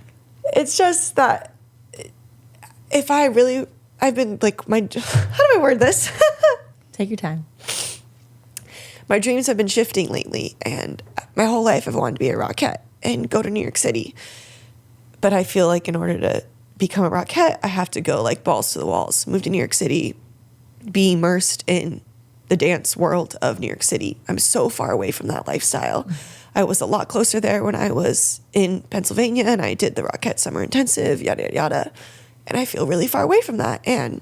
It's just that if I really, I've been like, how do I word this? Take your time. My dreams have been shifting lately, and my whole life I've wanted to be a rockette and go to New York City. But I feel like in order to become a rockette, I have to go like balls to the walls, move to New York City, be immersed in the dance world of New York City. I'm so far away from that lifestyle. I was a lot closer there when I was in Pennsylvania and I did the Rockette Summer Intensive, yada, yada, yada. And I feel really far away from that. And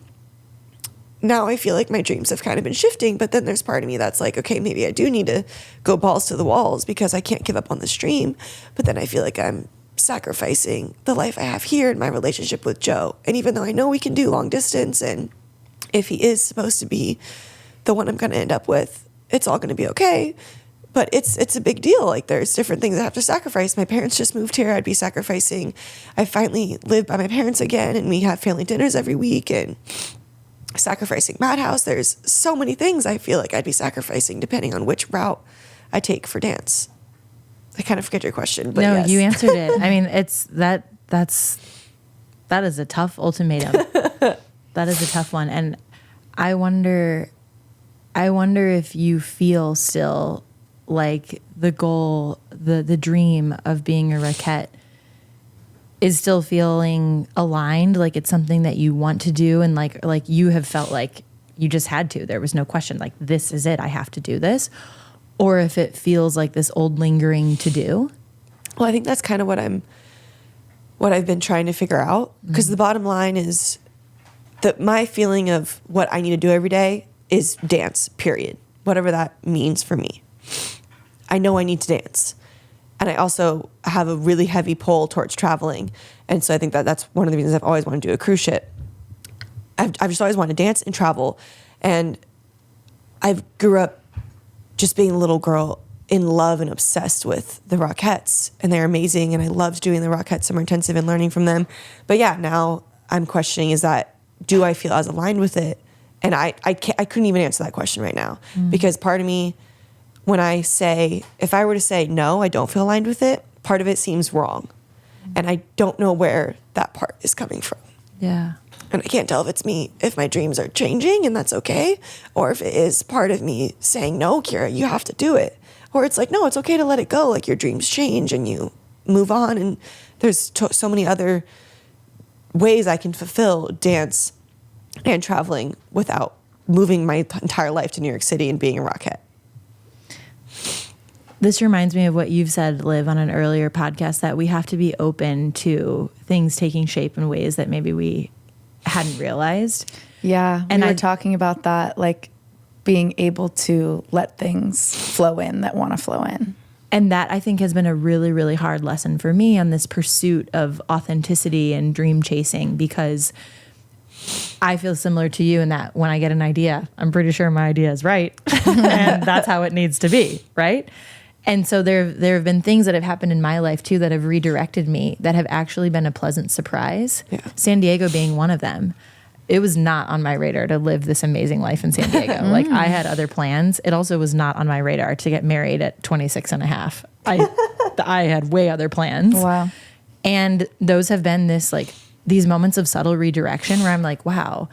now I feel like my dreams have kind of been shifting, but then there's part of me that's like, okay, maybe I do need to go balls to the walls because I can't give up on this dream. But then I feel like I'm sacrificing the life I have here in my relationship with Joe. And even though I know we can do long distance, and if he is supposed to be the one I'm going to end up with, it's all going to be okay. But it's a big deal. Like, there's different things I have to sacrifice. My parents just moved here. I'd be sacrificing. I finally live by my parents again, and we have family dinners every week, and sacrificing Madhouse. There's so many things I feel like I'd be sacrificing depending on which route I take for dance. I kind of forget your question, but no, yes. you answered it. I mean, that is a tough ultimatum. That is a tough one. And I wonder if you feel still like the goal, the dream of being a rockette is still feeling aligned, like it's something that you want to do, and like you have felt like you just had to. There was no question, like, this is it, I have to do this. Or if it feels like this old lingering to do. Well, I think that's kind of what I've been trying to figure out, because the bottom line is that my feeling of what I need to do every day is dance, period. Whatever that means for me. I know I need to dance. And I also have a really heavy pull towards traveling. And so I think that that's one of the reasons I've always wanted to do a cruise ship. I've just always wanted to dance and travel. And I grew up just being a little girl in love and obsessed with the Rockettes. And they're amazing. And I loved doing the Rockette Summer Intensive and learning from them. But yeah, now I'm questioning, do I feel as aligned with it? And I couldn't even answer that question right now. Because part of me, when if I were to say, no, I don't feel aligned with it, part of it seems wrong. And I don't know where that part is coming from. Yeah. And I can't tell if it's me, if my dreams are changing and that's okay, or if it is part of me saying, no, Kira, you have to do it. Or it's like, no, it's okay to let it go. Like, your dreams change and you move on. And there's so many other ways I can fulfill dance and traveling without moving my entire life to New York City and being a Rockette. This reminds me of what you've said, Liv, on an earlier podcast, that we have to be open to things taking shape in ways that maybe we hadn't realized. Yeah. And we were I- talking about that, like being able to let things flow in that want to flow in. And that, I think, has been a really, really hard lesson for me on this pursuit of authenticity and dream chasing, because I feel similar to you in that when I get an idea, I'm pretty sure my idea is right. And that's how it needs to be, right? And so there have been things that have happened in my life too that have redirected me, that have actually been a pleasant surprise. Yeah. San Diego being one of them. It was not on my radar to live this amazing life in San Diego. Like, I had other plans. It also was not on my radar to get married at 26 and a half. I had way other plans. Wow. And those have been these moments of subtle redirection where I'm like, wow,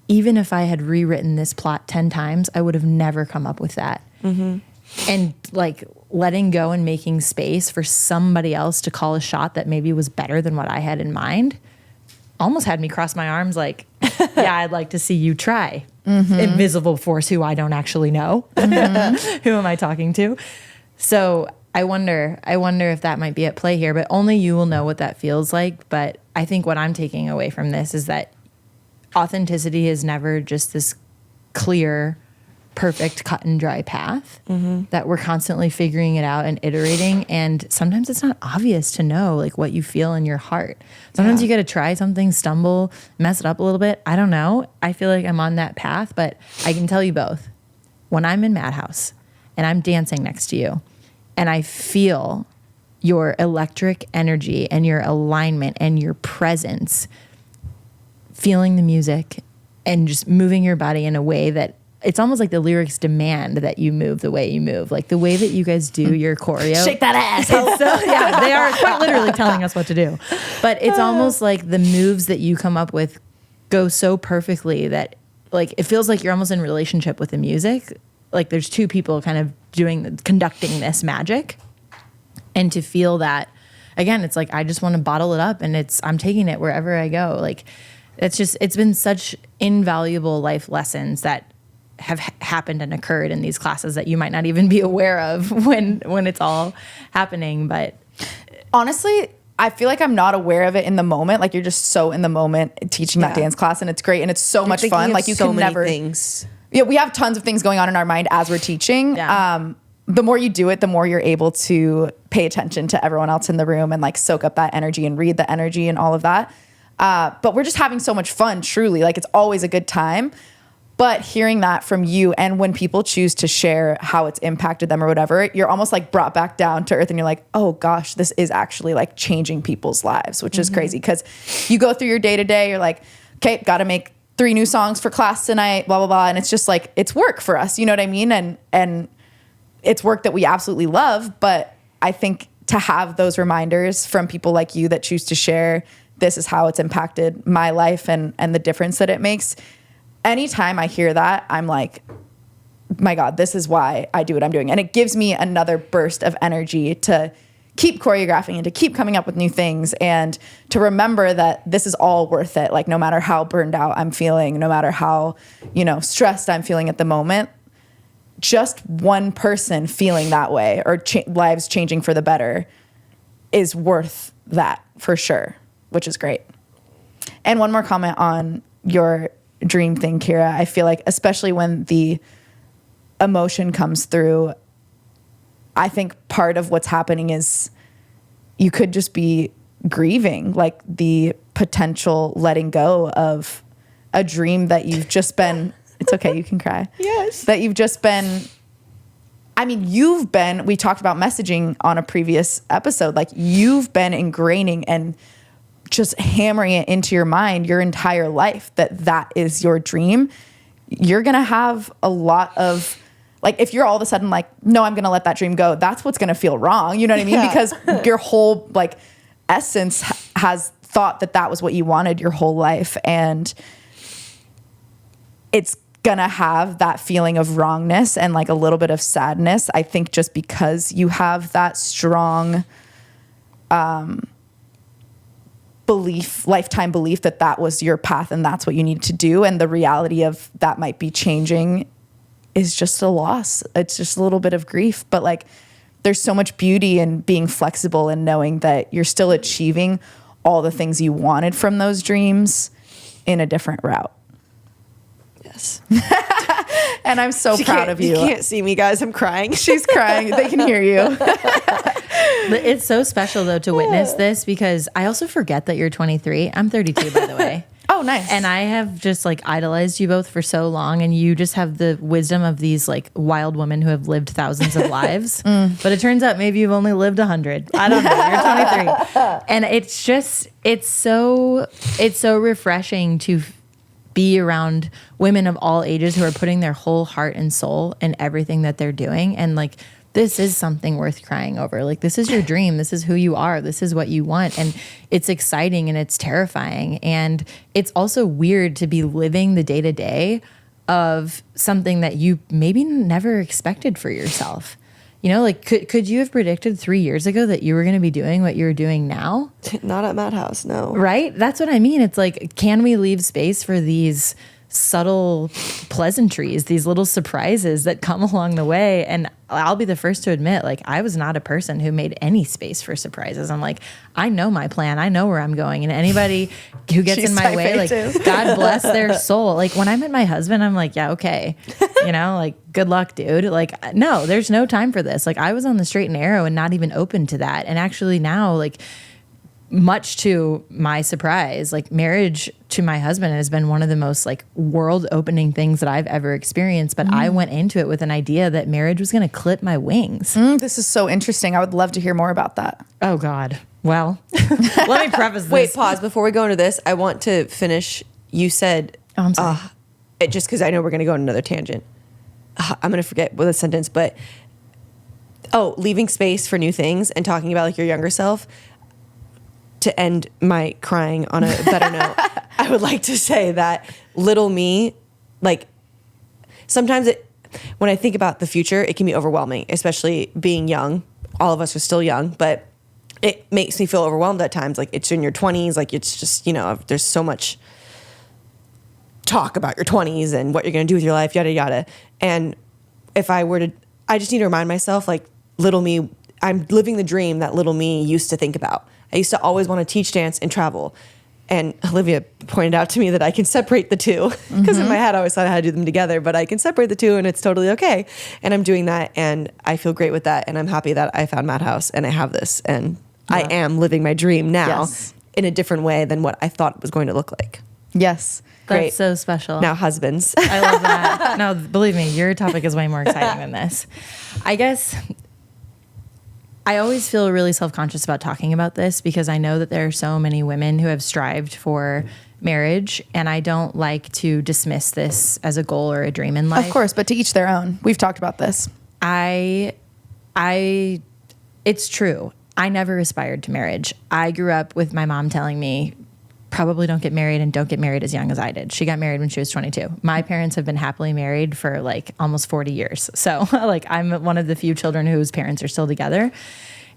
even if I had rewritten this plot 10 times, I would have never come up with that. Mm-hmm. And like letting go and making space for somebody else to call a shot that maybe was better than what I had in mind almost had me cross my arms like, yeah, I'd like to see you try. Mm-hmm. Invisible force who I don't actually know. Mm-hmm. Who am I talking to? So I wonder if that might be at play here, but only you will know what that feels like. But I think what I'm taking away from this is that authenticity is never just this clear, perfect, cut and dry path, that we're constantly figuring it out and iterating. And sometimes it's not obvious to know like what you feel in your heart. Sometimes you got to try something, stumble, mess it up a little bit. I don't know. I feel like I'm on that path, but I can tell you both, when I'm in Madhouse and I'm dancing next to you and I feel your electric energy and your alignment and your presence, feeling the music and just moving your body in a way that it's almost like the lyrics demand that you move the way you move. Like the way that you guys do your choreo. Shake that ass. Yeah, they are quite literally telling us what to do. But it's almost like the moves that you come up with go so perfectly that like it feels like you're almost in relationship with the music. Like there's two people kind of conducting this magic. And to feel that, again, it's like I just want to bottle it up and I'm taking it wherever I go. Like it's been such invaluable life lessons that have happened and occurred in these classes that you might not even be aware of when it's all happening. But honestly, I feel like I'm not aware of it in the moment. Like you're just so in the moment teaching that dance class, and it's great and it's so much fun. Like you can never things. Yeah, we have tons of things going on in our mind as we're teaching. Yeah. The more you do it, the more you're able to pay attention to everyone else in the room and like soak up that energy and read the energy and all of that. But we're just having so much fun, truly. Like it's always a good time. But hearing that from you, and when people choose to share how it's impacted them or whatever, you're almost like brought back down to earth and you're like, oh gosh, this is actually like changing people's lives, which is crazy. Because you go through your day to day, you're like, okay, got to make 3 new songs for class tonight, blah, blah, blah. And it's just like, it's work for us. You know what I mean? And it's work that we absolutely love. But I think to have those reminders from people like you that choose to share, this is how it's impacted my life and the difference that it makes. Anytime I hear that, I'm like, my God, this is why I do what I'm doing. And it gives me another burst of energy to keep choreographing and to keep coming up with new things and to remember that this is all worth it. Like no matter how burned out I'm feeling, no matter how, stressed I'm feeling at the moment, just one person feeling that way or lives changing for the better is worth that for sure, which is great. And one more comment on your dream thing, Kira. I feel like, especially when the emotion comes through, I think part of what's happening is you could just be grieving, like the potential letting go of a dream that you've just been, it's okay, you can cry. Yes. That you've just been, we talked about messaging on a previous episode, like you've been ingraining and just hammering it into your mind your entire life that is your dream. You're going to have a lot of, like, if you're all of a sudden like, no, I'm going to let that dream go, that's what's going to feel wrong. You know what I mean? Yeah. Because your whole like essence has thought that was what you wanted your whole life. And it's going to have that feeling of wrongness and like a little bit of sadness. I think just because you have that strong, lifetime belief that was your path and that's what you need to do. And the reality of that might be changing is just a loss. It's just a little bit of grief, but like there's so much beauty in being flexible and knowing that you're still achieving all the things you wanted from those dreams in a different route. Yes. And I'm so proud of you. You can't see me, guys. I'm crying. She's crying. They can hear you. It's so special though to witness this because I also forget that you're 23. I'm 32, by the way. Oh, nice. And I have just like idolized you both for so long, and you just have the wisdom of these like wild women who have lived thousands of lives. But it turns out maybe you've only lived 100. I don't know. You're 23. And it's so refreshing to be around women of all ages who are putting their whole heart and soul in everything that they're doing. And like, this is something worth crying over. Like, this is your dream. This is who you are. This is what you want. And it's exciting and it's terrifying. And it's also weird to be living the day to day of something that you maybe never expected for yourself. You know, like, could you have predicted 3 years ago that you were going to be doing what you're doing now? Not at Madhouse, no. Right? That's what I mean. It's like, can we leave space for these subtle pleasantries, these little surprises that come along the way? And I'll be the first to admit, like, I was not a person who made any space for surprises. I'm like, I know my plan. I know where I'm going. And anybody who gets in my way, like, God bless their soul. Like, when I met my husband, I'm like, yeah, okay. You know, like, good luck, dude. Like, no, there's no time for this. Like, I was on the straight and narrow and not even open to that. And actually now, like, much to my surprise, like, marriage to my husband has been one of the most like world opening things that I've ever experienced. But I went into it with an idea that marriage was going to clip my wings. This is so interesting. I would love to hear more about that. Oh God. Well, let me preface this. Wait, pause. Before we go into this, I want to finish. You said, Oh, I'm sorry. just because I know we're going to go on another tangent. I'm going to forget what the sentence, but leaving space for new things and talking about like your younger self. To end my crying on a better note, I would like to say that little me, like, sometimes when I think about the future, it can be overwhelming, especially being young. All of us are still young, but it makes me feel overwhelmed at times. Like, it's in your 20s, like, it's just, you know, there's so much talk about your 20s and what you're going to do with your life, yada, yada. And if I just need to remind myself, like, little me, I'm living the dream that little me used to think about. I used to always want to teach dance and travel. And Olivia pointed out to me that I can separate the two because in my head I always thought I had to do them together, but I can separate the two and it's totally okay. And I'm doing that and I feel great with that. And I'm happy that I found Madhouse and I have this and I am living my dream now in a different way than what I thought it was going to look like. Yes. That's Great. so special. Now husbands. I love that. No, believe me, your topic is way more exciting than this. I guess I always feel really self-conscious about talking about this because I know that there are so many women who have strived for marriage, and I don't like to dismiss this as a goal or a dream in life. Of course, but to each their own. We've talked about this. It's true. I never aspired to marriage. I grew up with my mom telling me, probably don't get married and don't get married as young as I did. She got married when she was 22. My parents have been happily married for like almost 40 years. So like I'm one of the few children whose parents are still together.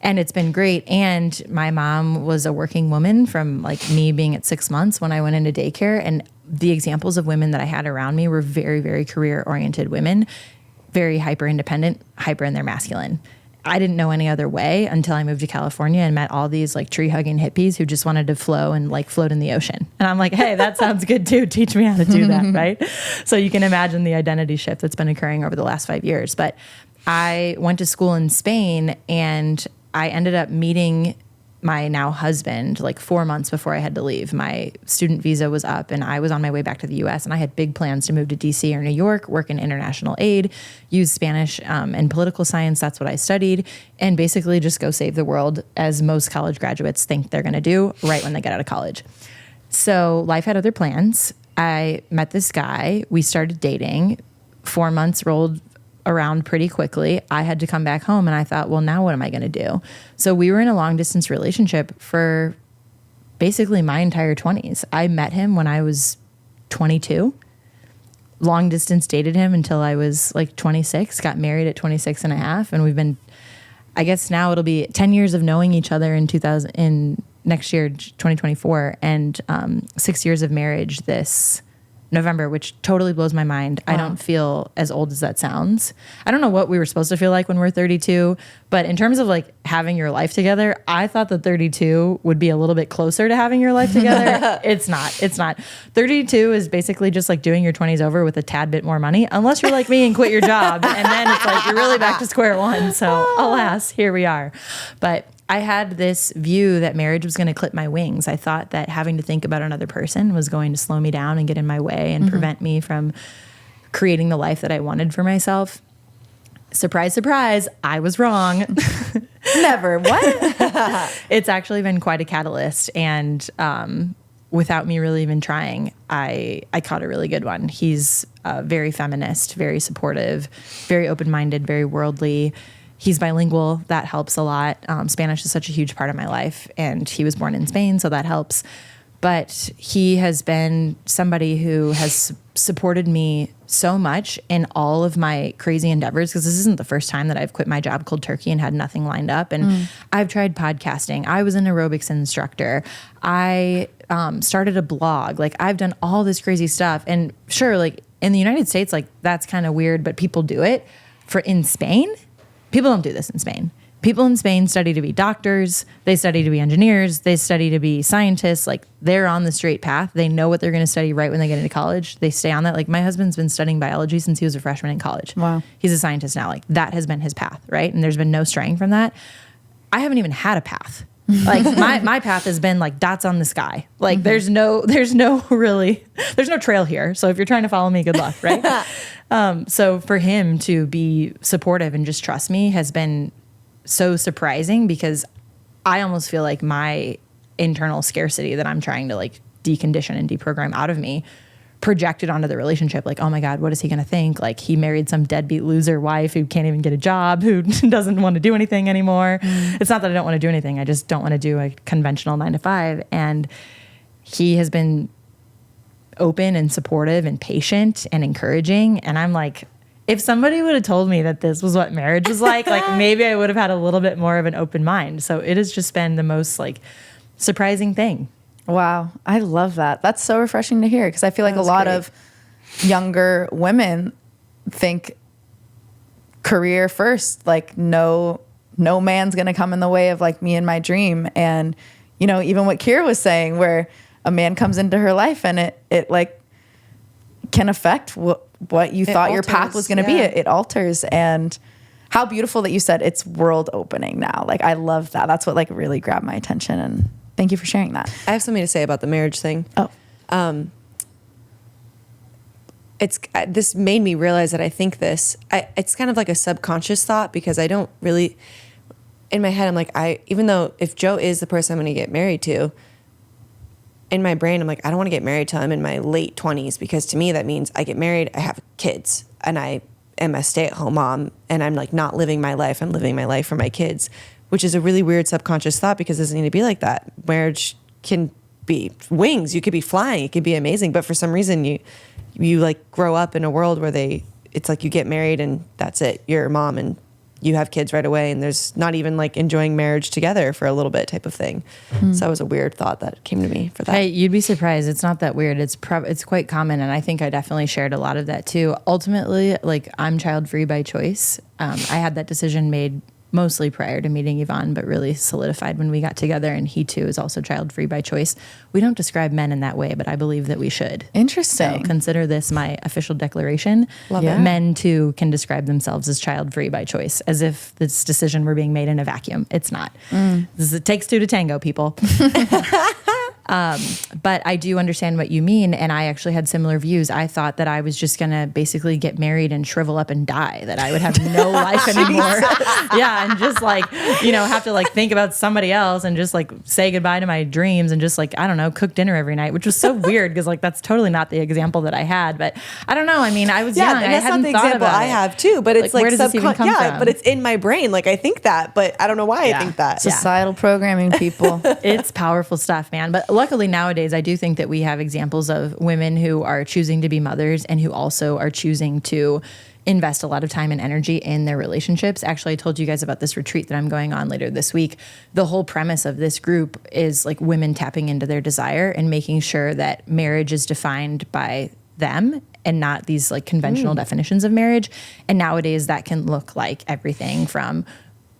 And it's been great. And my mom was a working woman from like me being at 6 months when I went into daycare. And the examples of women that I had around me were very, very career-oriented women, very hyper-independent, hyper in their masculine. I didn't know any other way until I moved to California and met all these like tree-hugging hippies who just wanted to flow and like float in the ocean. And I'm like, hey, that sounds good too. Teach me how to do that, right? So you can imagine the identity shift that's been occurring over the last 5 years. But I went to school in Spain and I ended up meeting my now husband like 4 months before I had to leave. My student visa was up and I was on my way back to the US and I had big plans to move to DC or New York, work in international aid, use Spanish and political science. That's what I studied, and basically just go save the world as most college graduates think they're going to do right when they get out of college. So life had other plans. I met this guy. We started dating. 4 months rolled around pretty quickly. I had to come back home and I thought, well, now what am I going to do? So we were in a long distance relationship for basically my entire 20s. I met him when I was 22, long distance dated him until I was like 26, got married at 26 and a half. And we've been, I guess now it'll be 10 years of knowing each other in next year, 2024, and 6 years of marriage this November, which totally blows my mind. Wow. I don't feel as old as that sounds. I don't know what we were supposed to feel like when we're 32, but in terms of like having your life together, I thought that 32 would be a little bit closer to having your life together. It's not. 32 is basically just like doing your 20s over with a tad bit more money, unless you're like me and quit your job. And then it's like, you're really back to square one. So alas, here we are. But I had this view that marriage was going to clip my wings. I thought that having to think about another person was going to slow me down and get in my way and prevent me from creating the life that I wanted for myself. Surprise, surprise, I was wrong. Never. What? It's actually been quite a catalyst. And without me really even trying, I caught a really good one. He's very feminist, very supportive, very open-minded, very worldly. He's bilingual. That helps a lot. Spanish is such a huge part of my life, and he was born in Spain, so that helps. But he has been somebody who has supported me so much in all of my crazy endeavors, because this isn't the first time that I've quit my job cold turkey and had nothing lined up. And I've tried podcasting. I was an aerobics instructor. I started a blog. Like, I've done all this crazy stuff. And sure, like in the United States, like that's kind of weird, but people do it. In Spain, people don't do this in Spain. People in Spain study to be doctors. They study to be engineers. They study to be scientists. Like, they're on the straight path. They know what they're going to study right when they get into college. They stay on that. Like, my husband's been studying biology since he was a freshman in college. Wow. He's a scientist now. Like, that has been his path, right? And there's been no straying from that. I haven't even had a path. Like, my path has been like dots on the sky. Like, there's no trail here. So if you're trying to follow me, good luck, right? So for him to be supportive and just trust me has been so surprising, because I almost feel like my internal scarcity that I'm trying to like decondition and deprogram out of me projected onto the relationship. Like, oh my God, what is he going to think? Like, he married some deadbeat loser wife who can't even get a job, who doesn't want to do anything anymore. It's not that I don't want to do anything. I just don't want to do a conventional 9-to-5. And he has been open and supportive and patient and encouraging. And I'm like, if somebody would have told me that this was what marriage was like maybe I would have had a little bit more of an open mind. So it has just been the most like surprising thing. Wow. I love that. That's so refreshing to hear, because I feel like a lot of younger women think career first, like no man's going to come in the way of like me and my dream. And, you know, even what Kira was saying, where a man comes into her life and it like can affect what you thought your path was going to be. It alters. And how beautiful that you said it's world opening now. Like, I love that. That's what like really grabbed my attention. And thank you for sharing that. I have something to say about the marriage thing. Oh, this made me realize that I think it's kind of like a subconscious thought, because I don't really, in my head, I'm like, even though if Joe is the person I'm going to get married to, in my brain, I'm like, I don't want to get married till I'm in my late 20s, because to me that means I get married, I have kids, and I am a stay-at-home mom, and I'm like not living my life. I'm living my life for my kids, which is a really weird subconscious thought, because it doesn't need to be like that. Marriage can be wings. You could be flying. It could be amazing. But for some reason, you like grow up in a world where it's like you get married and that's it. You're a mom and you have kids right away, and there's not even like enjoying marriage together for a little bit type of thing. So that was a weird thought that came to me for that. Hey, you'd be surprised. It's not that weird. It's quite common. And I think I definitely shared a lot of that too. Ultimately, like, I'm child free by choice. I had that decision made mostly prior to meeting Yvonne, but really solidified when we got together. And he too is also child free by choice. We don't describe men in that way, but I believe that we should. interesting. So consider this my official declaration. Love it. Men too can describe themselves as child free by choice, as if this decision were being made in a vacuum. It's not. It takes two to tango, people. But I do understand what you mean. And I actually had similar views. I thought that I was just going to basically get married and shrivel up and die, that I would have no life anymore. Yeah. And just like, have to like think about somebody else and just like say goodbye to my dreams and just like, I don't know, cook dinner every night, which was so weird, because like that's totally not the example that I had. But I don't know. I mean, I was young. And that's not the example I have too, but it's like where does this even come from? But it's in my brain. Like, I think that, but I don't know why I think that. Societal programming, people. It's powerful stuff, man. But luckily nowadays, I do think that we have examples of women who are choosing to be mothers and who also are choosing to invest a lot of time and energy in their relationships. Actually, I told you guys about this retreat that I'm going on later this week. The whole premise of this group is like women tapping into their desire and making sure that marriage is defined by them and not these like conventional definitions of marriage. And nowadays that can look like everything from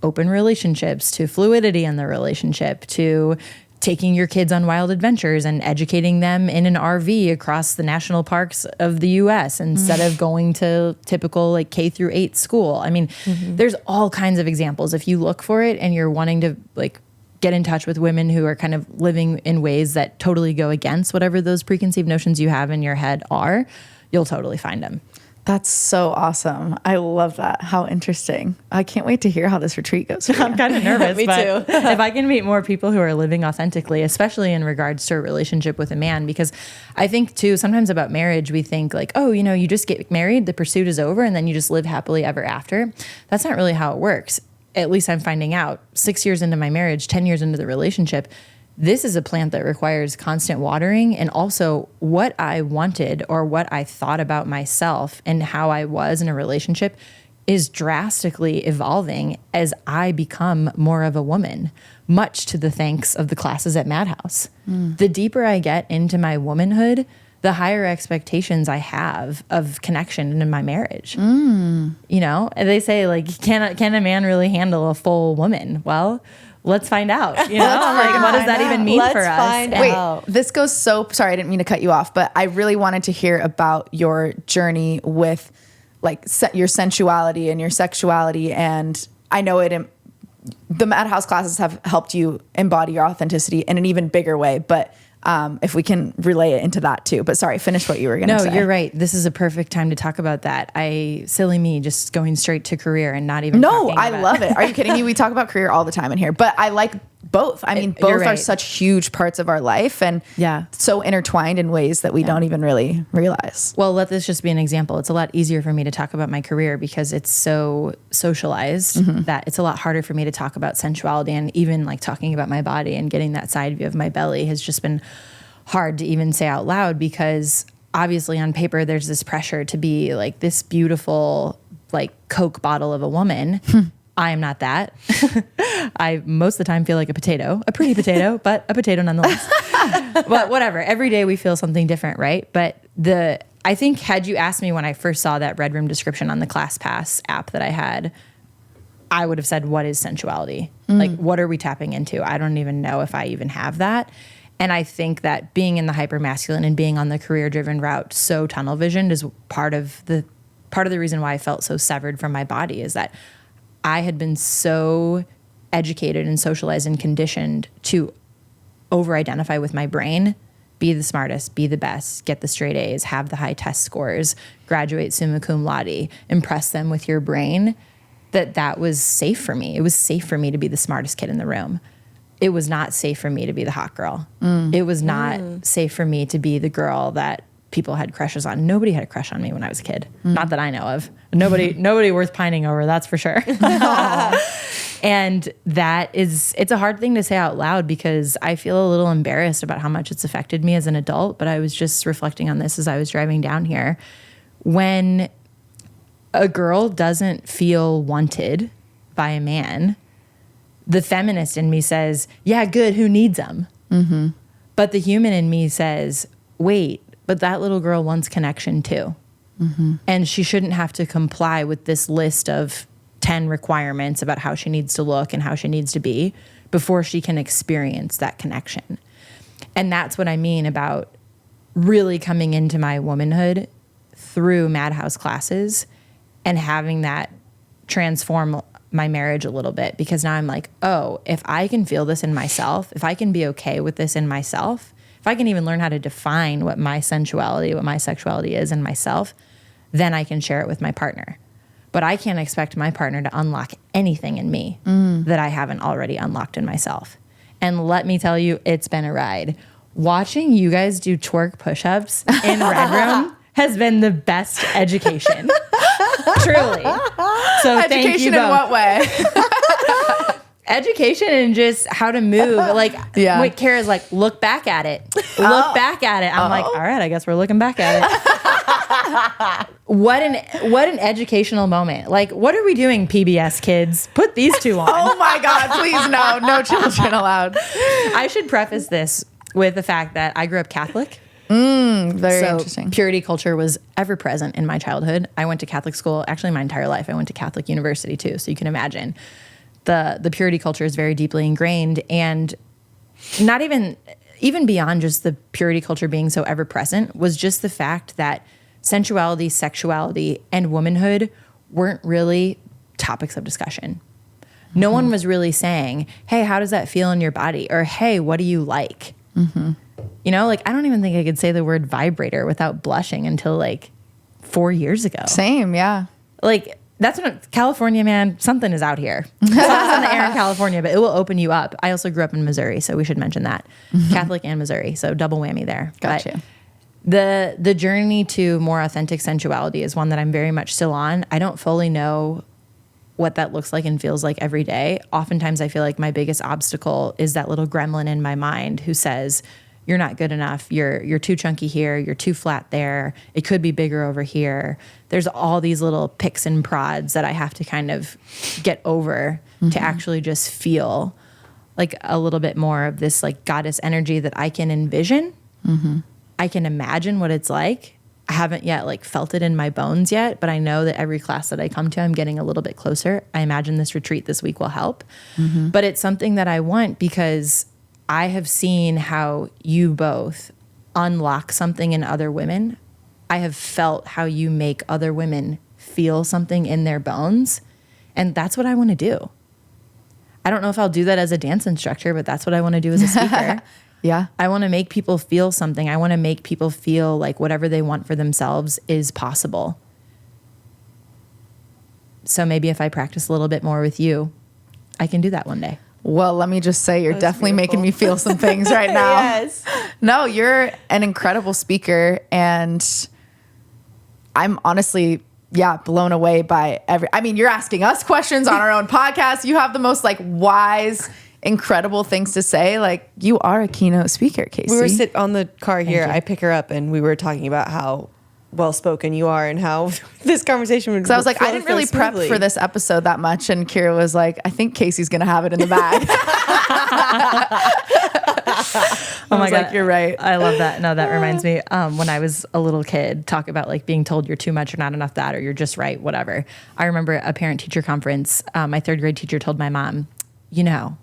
open relationships to fluidity in the relationship to taking your kids on wild adventures and educating them in an RV across the national parks of the US instead of going to typical like K through 8 school. I mean, there's all kinds of examples. If you look for it and you're wanting to like get in touch with women who are kind of living in ways that totally go against whatever those preconceived notions you have in your head are, you'll totally find them. That's so awesome. I love that. How interesting. I can't wait to hear how this retreat goes for you. I'm kind of nervous. Me but too. if I can meet more people who are living authentically, especially in regards to a relationship with a man, because I think too, sometimes about marriage, we think like, oh, you know, you just get married, the pursuit is over, and then you just live happily ever after. That's not really how it works. At least I'm finding out 6 years into my marriage, 10 years into the relationship, this is a plant that requires constant watering, and also what I wanted or what I thought about myself and how I was in a relationship is drastically evolving as I become more of a woman, much to the thanks of the classes at Madhouse. The deeper I get into my womanhood, the higher expectations I have of connection in my marriage. You know, and they say like, can a man really handle a full woman? Well, let's find out. You know, like what does that even mean for us? Find out. Wait, this goes so, sorry, I didn't mean to cut you off, but I really wanted to hear about your journey with like your sensuality and your sexuality. And I know the Madhouse classes have helped you embody your authenticity in an even bigger way, but if we can relay it into that too. But sorry, finish what you were going to say. No, you're right. This is a perfect time to talk about that. Silly me, just going straight to career and not even No, talking I about love it. Are you kidding me? We talk about career all the time in here, but I like both. I mean, both You're are right. such huge parts of our life and Yeah. so intertwined in ways that we don't even really realize. Well, let this just be an example. It's a lot easier for me to talk about my career because it's so socialized that it's a lot harder for me to talk about sensuality, and even like talking about my body and getting that side view of my belly has just been hard to even say out loud, because obviously on paper there's this pressure to be like this beautiful like Coke bottle of a woman. I am not that. I most of the time feel like a pretty potato, but a potato nonetheless. But whatever, every day we feel something different, right? But I think had you asked me when I first saw that Red Room description on the ClassPass app that I had, I would have said, what is sensuality? Like, what are we tapping into? I don't even know if I even have that. And I think that being in the hypermasculine and being on the career-driven route, so tunnel visioned, is part of the reason why I felt so severed from my body, is that I had been so educated and socialized and conditioned to over-identify with my brain, be the smartest, be the best, get the straight A's, have the high test scores, graduate summa cum laude, impress them with your brain, that was safe for me. It was safe for me to be the smartest kid in the room. It was not safe for me to be the hot girl. It was not safe for me to be the girl that people had crushes on. Nobody had a crush on me when I was a kid. Not that I know of. Nobody worth pining over, that's for sure. And it's a hard thing to say out loud because I feel a little embarrassed about how much it's affected me as an adult, but I was just reflecting on this as I was driving down here. When a girl doesn't feel wanted by a man, the feminist in me says, yeah, good, who needs them? But the human in me says, wait, but that little girl wants connection too. And she shouldn't have to comply with this list of 10 requirements about how she needs to look and how she needs to be before she can experience that connection. And that's what I mean about really coming into my womanhood through Madhouse classes and having that transform my marriage a little bit, because now I'm like, oh, if I can feel this in myself, if I can be okay with this in myself, if I can even learn how to define what my sensuality, what my sexuality is in myself, then I can share it with my partner. But I can't expect my partner to unlock anything in me that I haven't already unlocked in myself. And let me tell you, it's been a ride. Watching you guys do twerk push-ups in Red Room has been the best education. Truly. So thank you Education in both. what way? education and just how to move. Like, Yeah. wait, Kara's like, look back at it. Look back at it. I'm like, all right, I guess we're looking back at it. What an educational moment. Like, what are we doing, PBS kids? Put these two on. Oh my God, please no children allowed. I should preface this with the fact that I grew up Catholic. Very So interesting. purity culture was ever present in my childhood. I went to Catholic school, actually my entire life. I went to Catholic university too. So you can imagine the purity culture is very deeply ingrained, and not even beyond just the purity culture being so ever present was just the fact that sensuality, sexuality, and womanhood weren't really topics of discussion. No one was really saying, hey, how does that feel in your body? Or, hey, what do you like? You know, like, I don't even think I could say the word vibrator without blushing until like 4 years ago. Same, yeah. Like, that's what California, man, something is out here. Something's in the air in California, but it will open you up. I also grew up in Missouri, so we should mention that. Catholic and Missouri, so double whammy there. Gotcha. But the journey to more authentic sensuality is one that I'm very much still on. I don't fully know what that looks like and feels like every day. Oftentimes I feel like my biggest obstacle is that little gremlin in my mind who says, you're not good enough. You're too chunky here. You're too flat there. It could be bigger over here. There's all these little picks and prods that I have to kind of get over to actually just feel like a little bit more of this like goddess energy that I can envision. I can imagine what it's like. I haven't yet like felt it in my bones yet, but I know that every class that I come to, I'm getting a little bit closer. I imagine this retreat this week will help. But it's something that I want because I have seen how you both unlock something in other women. I have felt how you make other women feel something in their bones. And that's what I want to do. I don't know if I'll do that as a dance instructor, but that's what I want to do as a speaker. Yeah. I want to make people feel something. I want to make people feel like whatever they want for themselves is possible. So maybe if I practice a little bit more with you, I can do that one day. Well, let me just say, you're definitely making me feel some things right now. Yes. No, you're an incredible speaker, and I'm honestly, blown away by you're asking us questions on our own podcast. You have the most like wise, incredible things to say. Like, you are a keynote speaker, Kacie. We were sitting on the car here. you. I pick her up and we were talking about how well spoken you are and how this conversation would. So I was like, I didn't really prep for this episode that much, and Kira was like, I think Kacie's gonna have it in the bag. Oh my God, like, you're right. I love that. No, that reminds me. When I was a little kid, talk about like being told you're too much or not enough that, or you're just right, whatever. I remember a parent teacher conference. My third grade teacher told my mom, you know,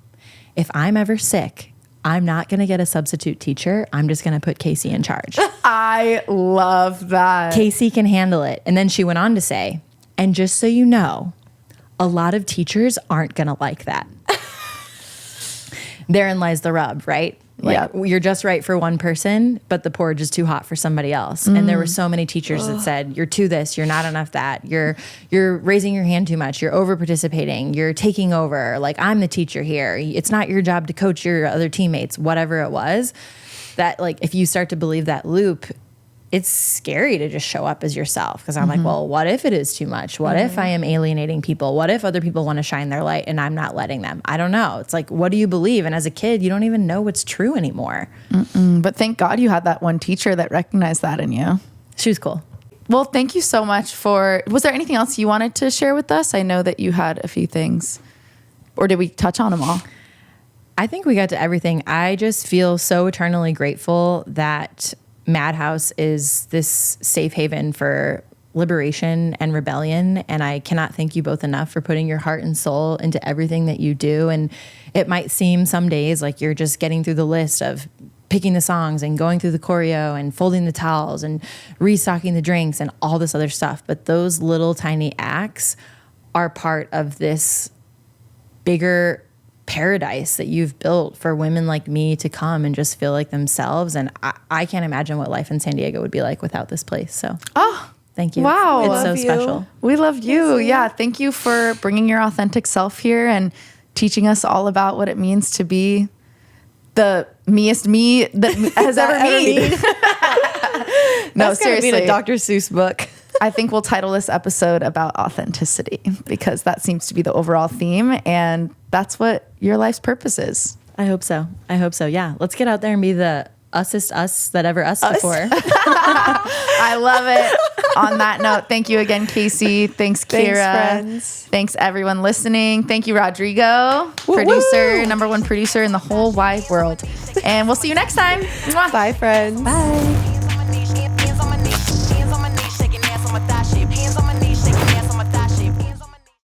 if I'm ever sick, I'm not going to get a substitute teacher. I'm just going to put Kacie in charge. I love that. Kacie can handle it. And then she went on to say, and just so you know, a lot of teachers aren't going to like that. Therein lies the rub, right? Like, you're just right for one person, but the porridge is too hot for somebody else. And there were so many teachers that said, you're too this, you're not enough that, you're raising your hand too much, you're over participating, you're taking over, like, I'm the teacher here. It's not your job to coach your other teammates, whatever it was. That, like, if you start to believe that loop, it's scary to just show up as yourself. Because I'm like, well, what if it is too much? What if I am alienating people? What if other people want to shine their light and I'm not letting them? I don't know. It's like, what do you believe? And as a kid, you don't even know what's true anymore. But thank God you had that one teacher that recognized that in you. She was cool. Well, thank you so much was there anything else you wanted to share with us? I know that you had a few things, or did we touch on them all? I think we got to everything. I just feel so eternally grateful that Madhouse is this safe haven for liberation and rebellion. And I cannot thank you both enough for putting your heart and soul into everything that you do. And it might seem some days like you're just getting through the list of picking the songs and going through the choreo and folding the towels and restocking the drinks and all this other stuff. But those little tiny acts are part of this bigger paradise that you've built for women like me to come and just feel like themselves. And I can't imagine what life in San Diego would be like without this place. So thank you. Wow. It's Love so you. special. We love you. Yeah. Thank you for bringing your authentic self here and teaching us all about what it means to be the meest me that has ever been. No, That's gonna be seriously. in a Dr. Seuss book. I think we'll title this episode about authenticity because that seems to be the overall theme. And that's what your life's purpose is. I hope so. Yeah. Let's get out there and be the usest us that ever us before. I love it. On that note, thank you again, Kacie. Thanks, Kira. Thanks, friends. Thanks, everyone listening. Thank you, Rodrigo, producer, number one producer in the whole wide world. And we'll see you next time. Mwah. Bye, friends. Bye.